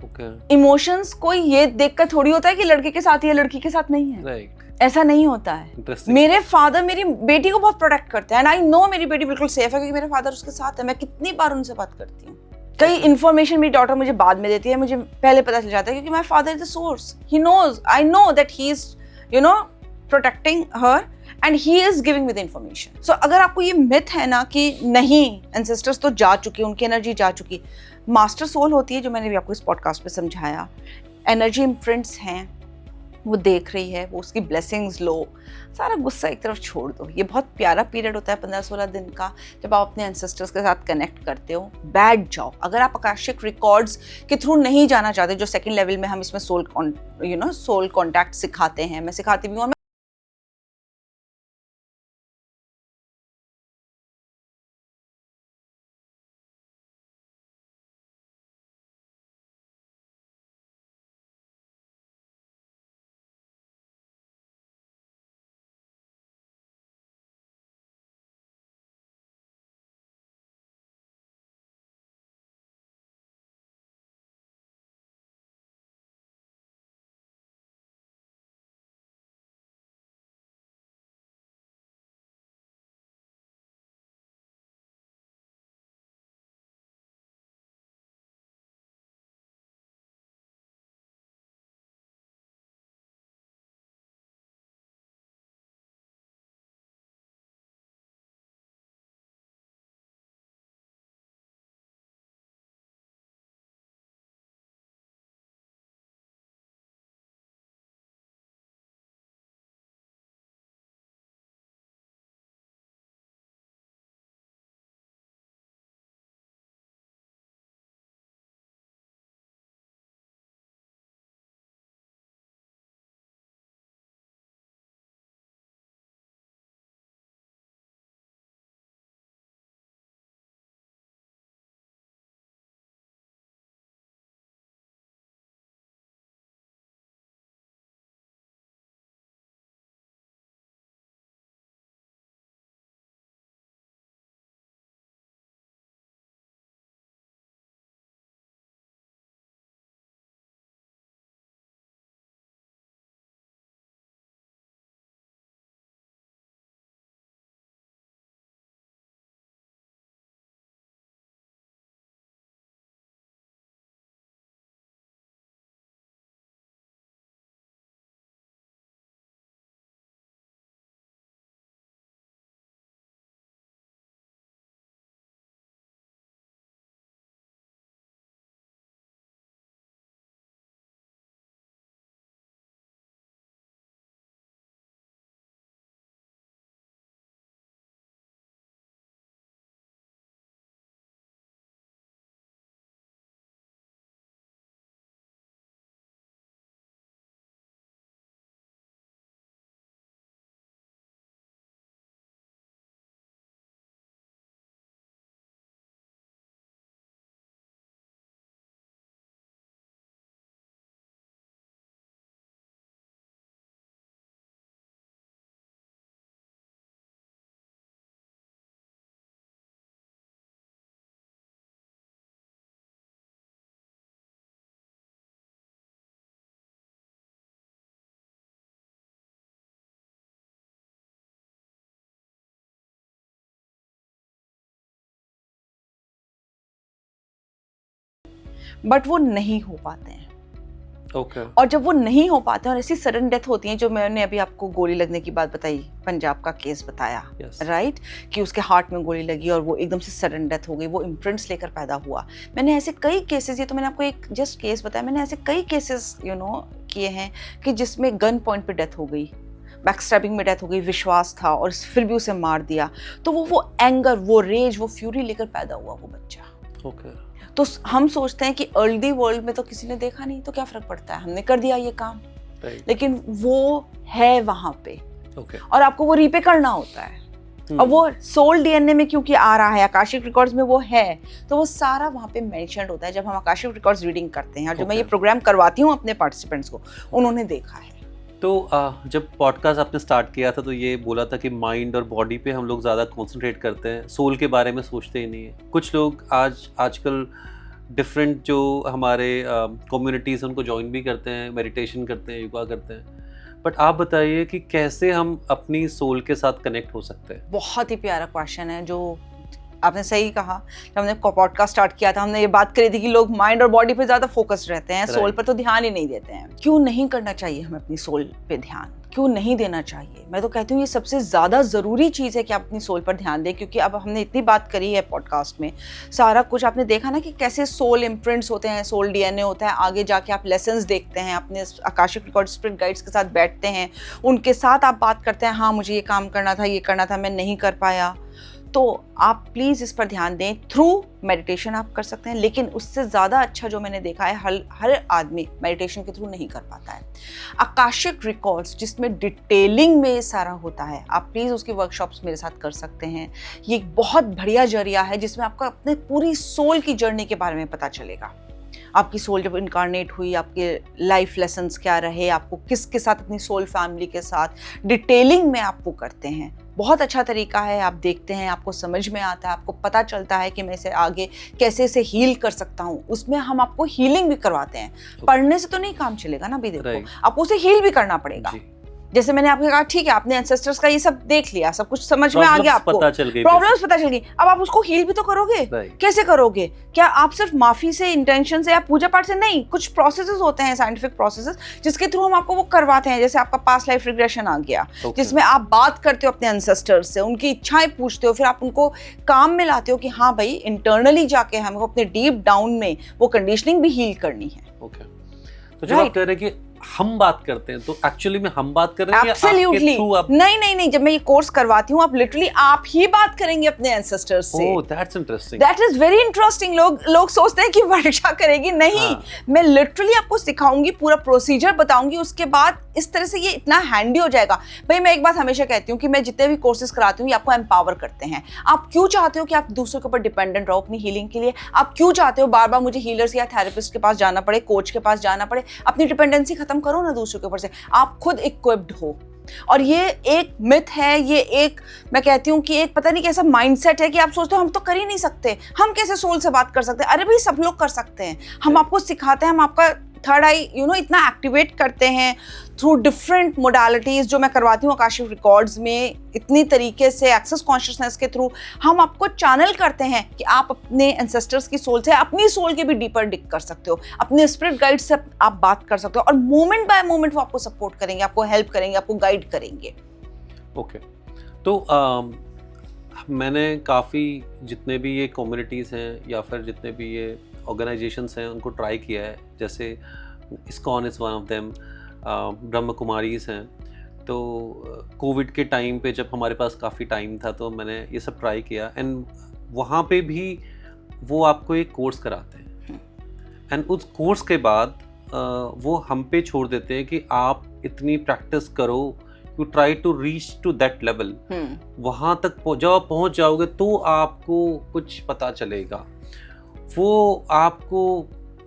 इमोशंस कोई ये देखकर थोड़ी होता है कि लड़के के साथ ही है, लड़की के साथ नहीं है। ऐसा नहीं होता है। मेरे फादर मेरी बेटी को बहुत प्रोटेक्ट करते हैं, एंड आई नो मेरी बेटी बिल्कुल सेफ है, क्योंकि मेरे फादर उसके साथ है। मैं कितनी बार उनसे बात करती हूँ। कई इन्फॉर्मेशन मेरी डॉटर मुझे बाद में देती है, मुझे पहले पता चल जाता है, क्योंकि my father is the source. He knows, I know that he is protecting her and he is giving with information. So अगर आपको ये मिथ है ना कि नहीं, एंसेस्टर्स तो जा चुकी, उनकी एनर्जी जा चुकी, मास्टर सोल होती है, जो मैंने भी आपको इस पॉडकास्ट पे समझाया। एनर्जी इम्प्रिंट्स हैं, वो देख रही है, वो उसकी ब्लेसिंग्स लो, सारा गुस्सा एक तरफ छोड़ दो। ये बहुत प्यारा पीरियड होता है 15-16 दिन का, जब आप अपने एंसेस्टर्स के साथ कनेक्ट करते हो। बैठ जाओ। अगर आप आकाशिक रिकॉर्ड्स के थ्रू नहीं जाना चाहते, जो सेकंड लेवल में हम इसमें सोल कॉन्टैक्ट सिखाते हैं, मैं सिखाती भी हूँ। बट वो नहीं हो पाते हैं। ओके। और जब वो नहीं हो पाते और ऐसी सडन डेथ होती है, जो मैंने अभी आपको गोली लगने की बात बताई, पंजाब का केस बताया, राइट, कि उसके हार्ट में गोली लगी और वो एकदम से सडन डेथ हो गई, वो इम्प्रिंट्स लेकर पैदा हुआ। मैंने ऐसे कई केसेस, ये तो मैंने आपको एक जस्ट केस बताया, मैंने ऐसे कई केसेस किए हैं कि जिसमें गन पॉइंट पे डेथ हो गई, बैकस्टैबिंग में डेथ हो गई, विश्वास था और फिर भी उसे मार दिया। तो वो एंगर, वो रेज, वो फ्यूरी लेकर पैदा हुआ वो बच्चा। ओके। तो हम सोचते हैं कि अर्ली वर्ल्ड में तो किसी ने देखा नहीं, तो क्या फर्क पड़ता है, हमने कर दिया ये काम, लेकिन वो है वहां पे। और आपको वो रीपे करना होता है। और वो सोल डीएनए में क्योंकि आ रहा है, आकाशिक रिकॉर्ड्स में वो है, तो वो सारा वहाँ पे मेंशन्ड होता है जब हम आकाशिक रिकॉर्ड्स रीडिंग करते हैं। और जब मैं ये प्रोग्राम करवाती हूँ अपने पार्टिसिपेंट्स को, उन्होंने देखा है। तो जब पॉडकास्ट आपने स्टार्ट किया था तो ये बोला था कि माइंड और बॉडी पे हम लोग ज़्यादा कंसंट्रेट करते हैं, सोल के बारे में सोचते ही नहीं है। कुछ लोग आजकल डिफरेंट जो हमारे कम्युनिटीज़ उनको ज्वाइन भी करते हैं, मेडिटेशन करते हैं, योगा करते हैं। बट आप बताइए कि कैसे हम अपनी सोल के साथ कनेक्ट हो सकते हैं? बहुत ही प्यारा क्वेश्चन है, जो आपने सही कहा। जब हमने पॉडकास्ट स्टार्ट किया था, हमने ये बात करी थी कि लोग माइंड और बॉडी पे ज़्यादा फोकस रहते हैं, सोल पर तो ध्यान ही नहीं देते हैं। क्यों नहीं करना चाहिए हमें अपनी सोल पे ध्यान? क्यों नहीं देना चाहिए? मैं तो कहती हूँ ये सबसे ज़्यादा ज़रूरी चीज़ है कि आप अपनी सोल पर ध्यान दें, क्योंकि अब हमने इतनी बात करी है पॉडकास्ट में, सारा कुछ आपने देखा ना कि कैसे सोल इम्प्रिंट्स होते हैं, सोल डीएनए होता है। आगे जाके आप लेसन्स देखते हैं, अपने आकाशिक रिकॉर्ड स्पिरिट गाइड्स के साथ बैठते हैं, उनके साथ आप बात करते हैं, हाँ मुझे ये काम करना था, ये करना था, मैं नहीं कर पाया। तो आप प्लीज़ इस पर ध्यान दें। थ्रू मेडिटेशन आप कर सकते हैं, लेकिन उससे ज़्यादा अच्छा जो मैंने देखा है, हर आदमी मेडिटेशन के थ्रू नहीं कर पाता है। आकाशिक रिकॉर्ड्स जिसमें डिटेलिंग में सारा होता है, आप प्लीज़ उसकी वर्कशॉप्स मेरे साथ कर सकते हैं। ये एक बहुत बढ़िया जरिया है जिसमें आपका अपने पूरी सोल की जर्नी के बारे में पता चलेगा। आपकी सोल जब इनकारनेट हुई, आपके लाइफ लेसन्स क्या रहे, आपको किसके साथ, अपनी सोल फैमिली के साथ डिटेलिंग में आप वो करते हैं। बहुत अच्छा तरीका है, आप देखते हैं, आपको समझ में आता है, आपको पता चलता है कि मैं इसे आगे कैसे से हील कर सकता हूँ। उसमें हम आपको हीलिंग भी करवाते हैं। पढ़ने से तो नहीं काम चलेगा ना, भी देखो आपको उसे हील भी करना पड़ेगा। जैसे मैंने आपको कहा, ठीक है, आपने एंसेस्टर्स का ये सब देख लिया, सब कुछ समझ में आ गया, आपको प्रॉब्लम्स पता चल गई, अब आप उसको हील भी तो करोगे। कैसे करोगे? क्या आप सिर्फ माफी से, इंटेंशन से या पूजा पाठ से नहीं, कुछ प्रोसेसेस होते हैं, साइंटिफिक प्रोसेसेस, जिसके थ्रू हम आपको वो करवाते हैं। जैसे आपका पास्ट लाइफ रिग्रेशन आ गया, जिसमें आप बात करते हो अपने एंसेस्टर्स से, उनकी इच्छाएं पूछते हो, फिर आप उनको काम में लाते हो कि हाँ भाई, इंटरनली जाके हमको अपने डीप डाउन में वो कंडीशनिंग भी हील करनी है। तो जब आप कह रहे हैं कि हम बात करते हैं, तो एक्चुअली में हम बात कर रहे हैं Absolutely. या आपके थ्रू आप? नहीं, जब मैं ये कोर्स करवाती हूँ, आप लिटरली आप ही बात करेंगे अपने एंसेस्टर्स से। Oh, that's interesting. That is very interesting. लोग सोचते हैं कि वर्षा करेगी, नहीं, मैं लिटरली आपको सिखाऊंगी, पूरा प्रोसीजर बताऊंगी, उसके बाद इस तरह से ये इतना हैंडी हो जाएगा। भाई मैं एक बात हमेशा कहती हूँ कि मैं जितने भी कोर्सेज कराती हूँ, ये आपको एम्पावर करते हैं। आप क्यों चाहते हो कि आप दूसरों के ऊपर डिपेंडेंट रहो अपनी हीलिंग के लिए? आप क्यों चाहते हो बार बार मुझे हीलर्स या थेरेपिस्ट के पास जाना पड़े, कोच के पास जाना पड़े? अपनी डिपेंडेंसी खत्म करो ना दूसरों के ऊपर से, आप खुद इक्विप्ड हो। और ये एक मिथ है, ये एक, मैं कहती हूँ कि एक पता नहीं कैसा माइंडसेट है कि आप सोचते हो हम तो कर ही नहीं सकते, हम कैसे सोल से बात कर सकते हैं? अरे भाई, सब लोग कर सकते हैं। हम आपको सिखाते हैं, हम आपका थर्ड आई इतना एक्टिवेट करते हैं थ्रू डिफरेंट मोडालिटीज जो मैं करवाती हूँ आकाशिक रिकॉर्ड्स में। इतनी तरीके से एक्सेस कॉन्शियसनेस के थ्रू हम आपको चैनल करते हैं कि आप अपने एंसेस्टर्स की सोल से, अपनी सोल के भी डीपर डिग कर सकते हो, अपने स्पिरिट गाइड से आप बात कर सकते हो, और मोमेंट बाय मोमेंट वो आपको सपोर्ट करेंगे, आपको हेल्प करेंगे, आपको गाइड करेंगे। ओके। तो मैंने काफ़ी जितने भी ये कम्युनिटीज़ हैं या फिर जितने भी ये ऑर्गेनाइजेशंस हैं, उनको ट्राई किया है। जैसे ISKCON is one of them, ब्रह्म कुमारीज़ हैं। तो कोविड के टाइम पे जब हमारे पास काफ़ी टाइम था, तो मैंने ये सब ट्राई किया। एंड वहाँ पे भी वो आपको एक कोर्स कराते हैं, एंड उस कोर्स के बाद वो हम पे छोड़ देते हैं कि आप इतनी प्रैक्टिस करो, you try to reach to that level. वहाँ तक जब आप पहुँच जाओगे तो आपको कुछ पता चलेगा। वो आपको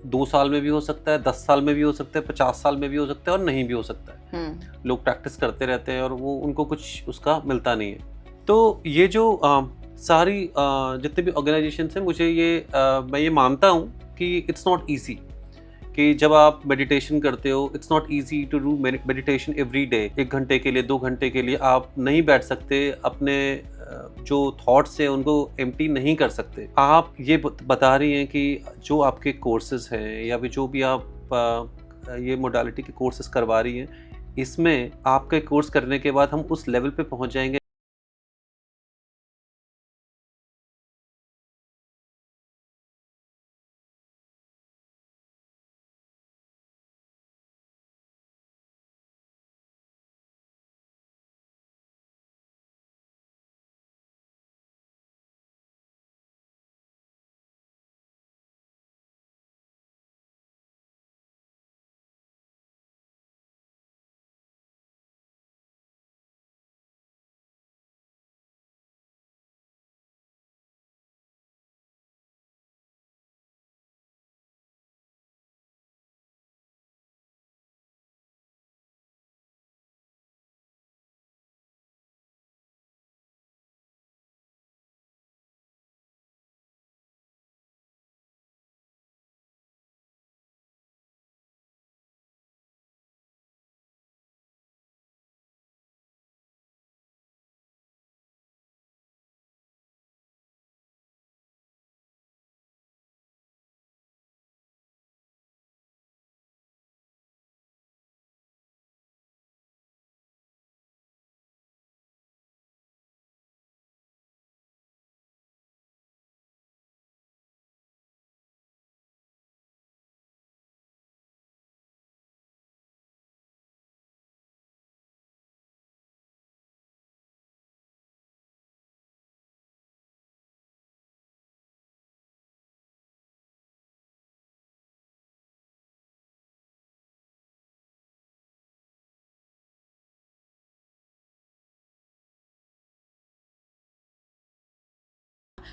2 साल में भी हो सकता है, 10 साल में भी हो सकता है, 50 साल में भी हो सकता है, और नहीं भी हो सकता है। लोग प्रैक्टिस करते रहते हैं और वो उनको कुछ उसका मिलता नहीं है। तो ये जो सारी जितने भी ऑर्गेनाइजेशन हैं, मुझे ये मैं ये मानता हूँ कि इट्स नॉट ईजी कि जब आप मेडिटेशन करते हो, it's not easy to do meditation every day. 1 घंटे के लिए, 2 घंटे के लिए आप नहीं बैठ सकते अपने जो थॉट्स हैं उनको एम्प्टी नहीं कर सकते। आप ये बता रही हैं कि जो आपके कोर्सेज हैं या भी जो भी आप ये मोडालिटी के कोर्सेज करवा रही हैं, इसमें आपके कोर्स करने के बाद हम उस लेवल पे पहुंच जाएंगे।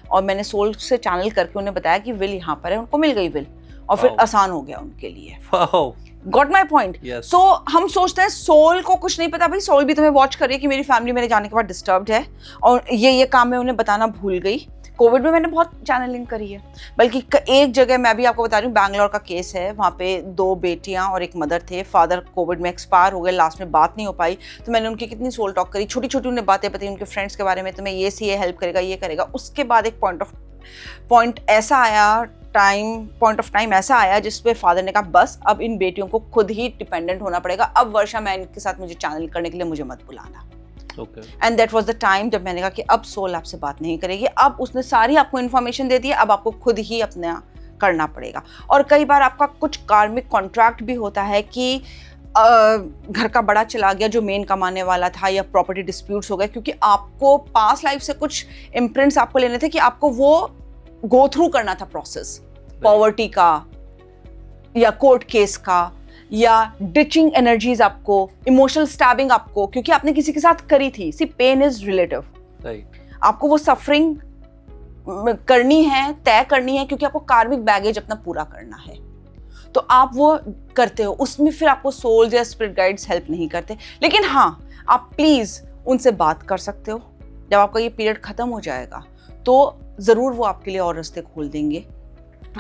और मैंने सोल से चैनल करके उन्हें बताया कि विल यहाँ पर है, उनको मिल गई विल, और फिर Wow. आसान हो गया उनके लिए। Wow. Got my point. Yes. सो हम सोचते हैं सोल को कुछ नहीं पता, भाई सोल भी तुम्हें वॉच कर रही है कि मेरी फैमिली मेरे जाने के बाद डिस्टर्ब्ड है, और ये काम मैं उन्हें बताना भूल गई। कोविड में मैंने बहुत चैनलिंग करी है, बल्कि एक जगह मैं भी आपको बता रही हूँ, बैंगलोर का केस है, वहाँ पे 2 बेटियाँ और एक मदर थे, फादर कोविड में एक्सपायर हो गए, लास्ट में बात नहीं हो पाई, तो मैंने उनकी कितनी सोल टॉक करी, छोटी छोटी उन्हें बातें बताई उनके फ्रेंड्स के बारे में, तुम्हें ये से ये हेल्प करेगा, ये करेगा। उसके बाद एक पॉइंट ऐसा आया, पॉइंट ऑफ टाइम ऐसा आया जिसपे फादर ने कहा बस अब इन बेटियों को खुद ही डिपेंडेंट होना पड़ेगा, अब वर्षा मैं इनके साथ मुझे चैनल करने के लिए मुझे मत बुलाना। And that was the time जब मैंने कहा कि अब सोल आपसे बात नहीं करेगी, अब उसने सारी आपको इन्फॉर्मेशन दे दी है, अब आपको खुद ही अपना करना पड़ेगा। और कई बार आपका कुछ कार्मिक कॉन्ट्रैक्ट भी होता है कि घर का बड़ा चला गया जो मेन कमाने वाला था, या प्रॉपर्टी डिस्प्यूट्स हो गए, क्योंकि आपको पास्ट लाइफ से कुछ इम्प्रिंट्स आपको लेने थे कि आपको वो गो थ्रू करना था प्रोसेस, पॉवर्टी का या कोर्ट केस का, या डिचिंग एनर्जीज आपको, इमोशनल स्टैबिंग आपको, क्योंकि आपने किसी के साथ करी थी। सी पेन इज रिलेटिव, आपको वो सफरिंग करनी है, तय करनी है, क्योंकि आपको कार्मिक बैगेज अपना पूरा करना है, तो आप वो करते हो। उसमें फिर आपको सोल्स या स्पिरिट गाइड्स हेल्प नहीं करते, लेकिन हाँ आप प्लीज उनसे बात कर सकते हो। जब आपका ये पीरियड खत्म हो जाएगा तो जरूर वो आपके लिए और रास्ते खोल देंगे।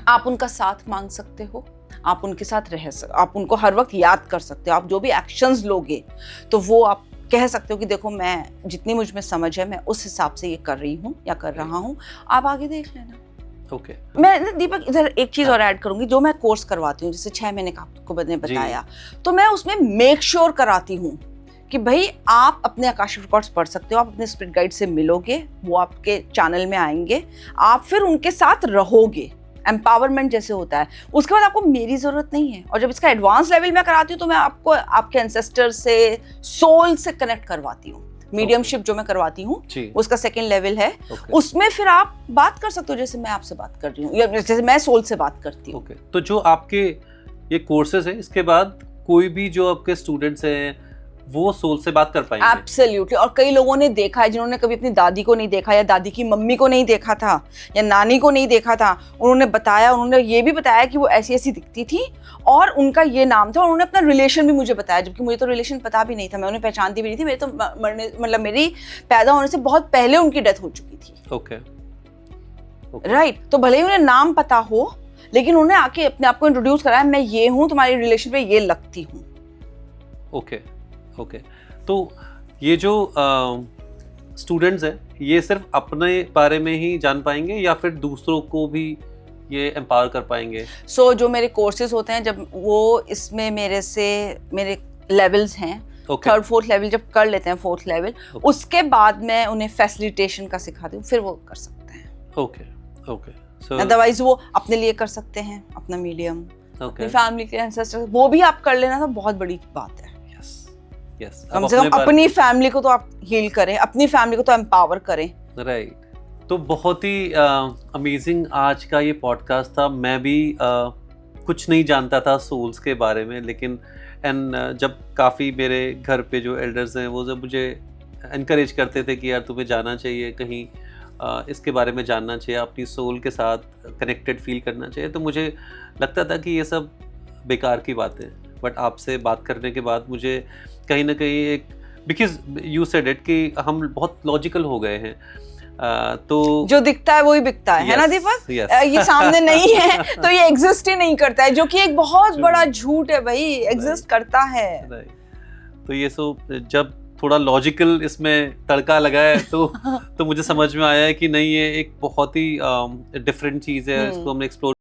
आप उनका साथ मांग सकते हो, आप उनके साथ आप उनको हर वक्त याद कर सकते हो। आप जो भी एक्शंस लोगे तो वो आप कह सकते हो कि देखो मैं जितनी मुझ में समझ है मैं उस हिसाब से ये कर रही हूँ या कर रहा हूँ, आप आगे देख लेना। ओके। मैं दीपक इधर एक चीज और ऐड करूंगी, जो मैं कोर्स करवाती हूँ, जैसे 6 महीने का आपको मैंने बताया, तो मैं उसमें मेक श्योर कराती हूँ कि भाई आप अपने आकाशिक रिकॉर्ड्स पढ़ सकते हो, आप अपने स्पिरिट गाइड से मिलोगे, वो आपके चैनल में आएंगे, आप फिर उनके साथ रहोगे, एम्पावरमेंट जैसे होता है। उसके बाद आपको मेरी जरूरत नहीं है। और जब इसका एडवांस लेवल में कराती हूँ तो मैं आपको आपके एंसेस्टर से, सोल से कनेक्ट करवाती हूँ। मीडियमशिप जो मैं करवाती हूँ उसका सेकंड लेवल है, उसमें फिर आप बात कर सकते हो जैसे मैं आपसे बात कर रही हूँ, या जैसे मैं सोल से बात करती हूँ। तो जो आपके ये कोर्सेज है, इसके बाद कोई भी जो आपके स्टूडेंट्स हैं वो सोल से बात कर पाएंगे? एब्सोल्युटली। और कई लोगों ने देखा है जिन्होंने कभी अपनी दादी को नहीं देखा, या दादी की मम्मी को नहीं देखा था, या नानी को नहीं देखा था, उन्होंने बताया, उन्होंने ये भी बताया कि वो ऐसी ऐसी दिखती थी और उनका ये नाम था, और उन्होंने अपना रिलेशन भी मुझे बताया, जबकि मुझे तो रिलेशन पता भी नहीं था, मैं उन्हें पहचानती भी नहीं थी। मेरे तो मतलब मेरी पैदा होने से बहुत पहले उनकी डेथ हो चुकी थी। ओके। राइट। तो भले ही उन्हें नाम पता हो, लेकिन उन्होंने आके अपने आप को इंट्रोड्यूस कराया, मैं ये हूँ, तुम्हारी रिलेशन पे ये लगती हूँ। ओके। तो ये जो स्टूडेंट्स हैं ये सिर्फ अपने बारे में ही जान पाएंगे या फिर दूसरों को भी ये एम्पावर कर पाएंगे? सो जो मेरे कोर्सेज होते हैं, जब वो इसमें मेरे लेवल्स हैं, ओके थर्ड फोर्थ लेवल जब कर लेते हैं, फोर्थ लेवल, Okay. उसके बाद मैं उन्हें फैसिलिटेशन का सिखाती हूँ, फिर वो कर सकते हैं। ओके ओके सो अदरवाइज वो अपने लिए कर सकते हैं, अपना मीडियम, ओके अपनी फैमिली के एंसेस्टर, वो भी आप कर लेना तो बहुत बड़ी बात है। यस यस कम से कम अपनी फैमिली को तो आप हील करें, अपनी फैमिली को तो एम्पावर करें। राइट। तो बहुत ही अमेजिंग आज का ये पॉडकास्ट था। मैं भी कुछ नहीं जानता था सोल्स के बारे में, लेकिन जब काफ़ी मेरे घर पे जो एल्डर्स हैं वो जब मुझे इनकरेज करते थे कि यार तुम्हें जाना चाहिए कहीं, इसके बारे में जानना चाहिए, अपनी सोल के साथ कनेक्टेड फील करना चाहिए, तो मुझे लगता था कि ये सब बेकार की बातें। बट आपसे बात करने के बाद मुझे कहीं ना कहीं एक, बिकॉज यू सेड इट कि हम बहुत लॉजिकल हो गए हैं, तो जो दिखता है वही बिकता है ना दीपक? yes. ये सामने नहीं है तो ये एग्जिस्ट ही नहीं करता है, जो कि एक बहुत बड़ा झूठ है भाई, एग्जिस्ट करता है। तो ये जब थोड़ा लॉजिकल इसमें तड़का लगा है तो मुझे समझ में आया है कि नहीं, ये एक बहुत ही डिफरेंट चीज़ है, इसको हमने एक्सप्लोर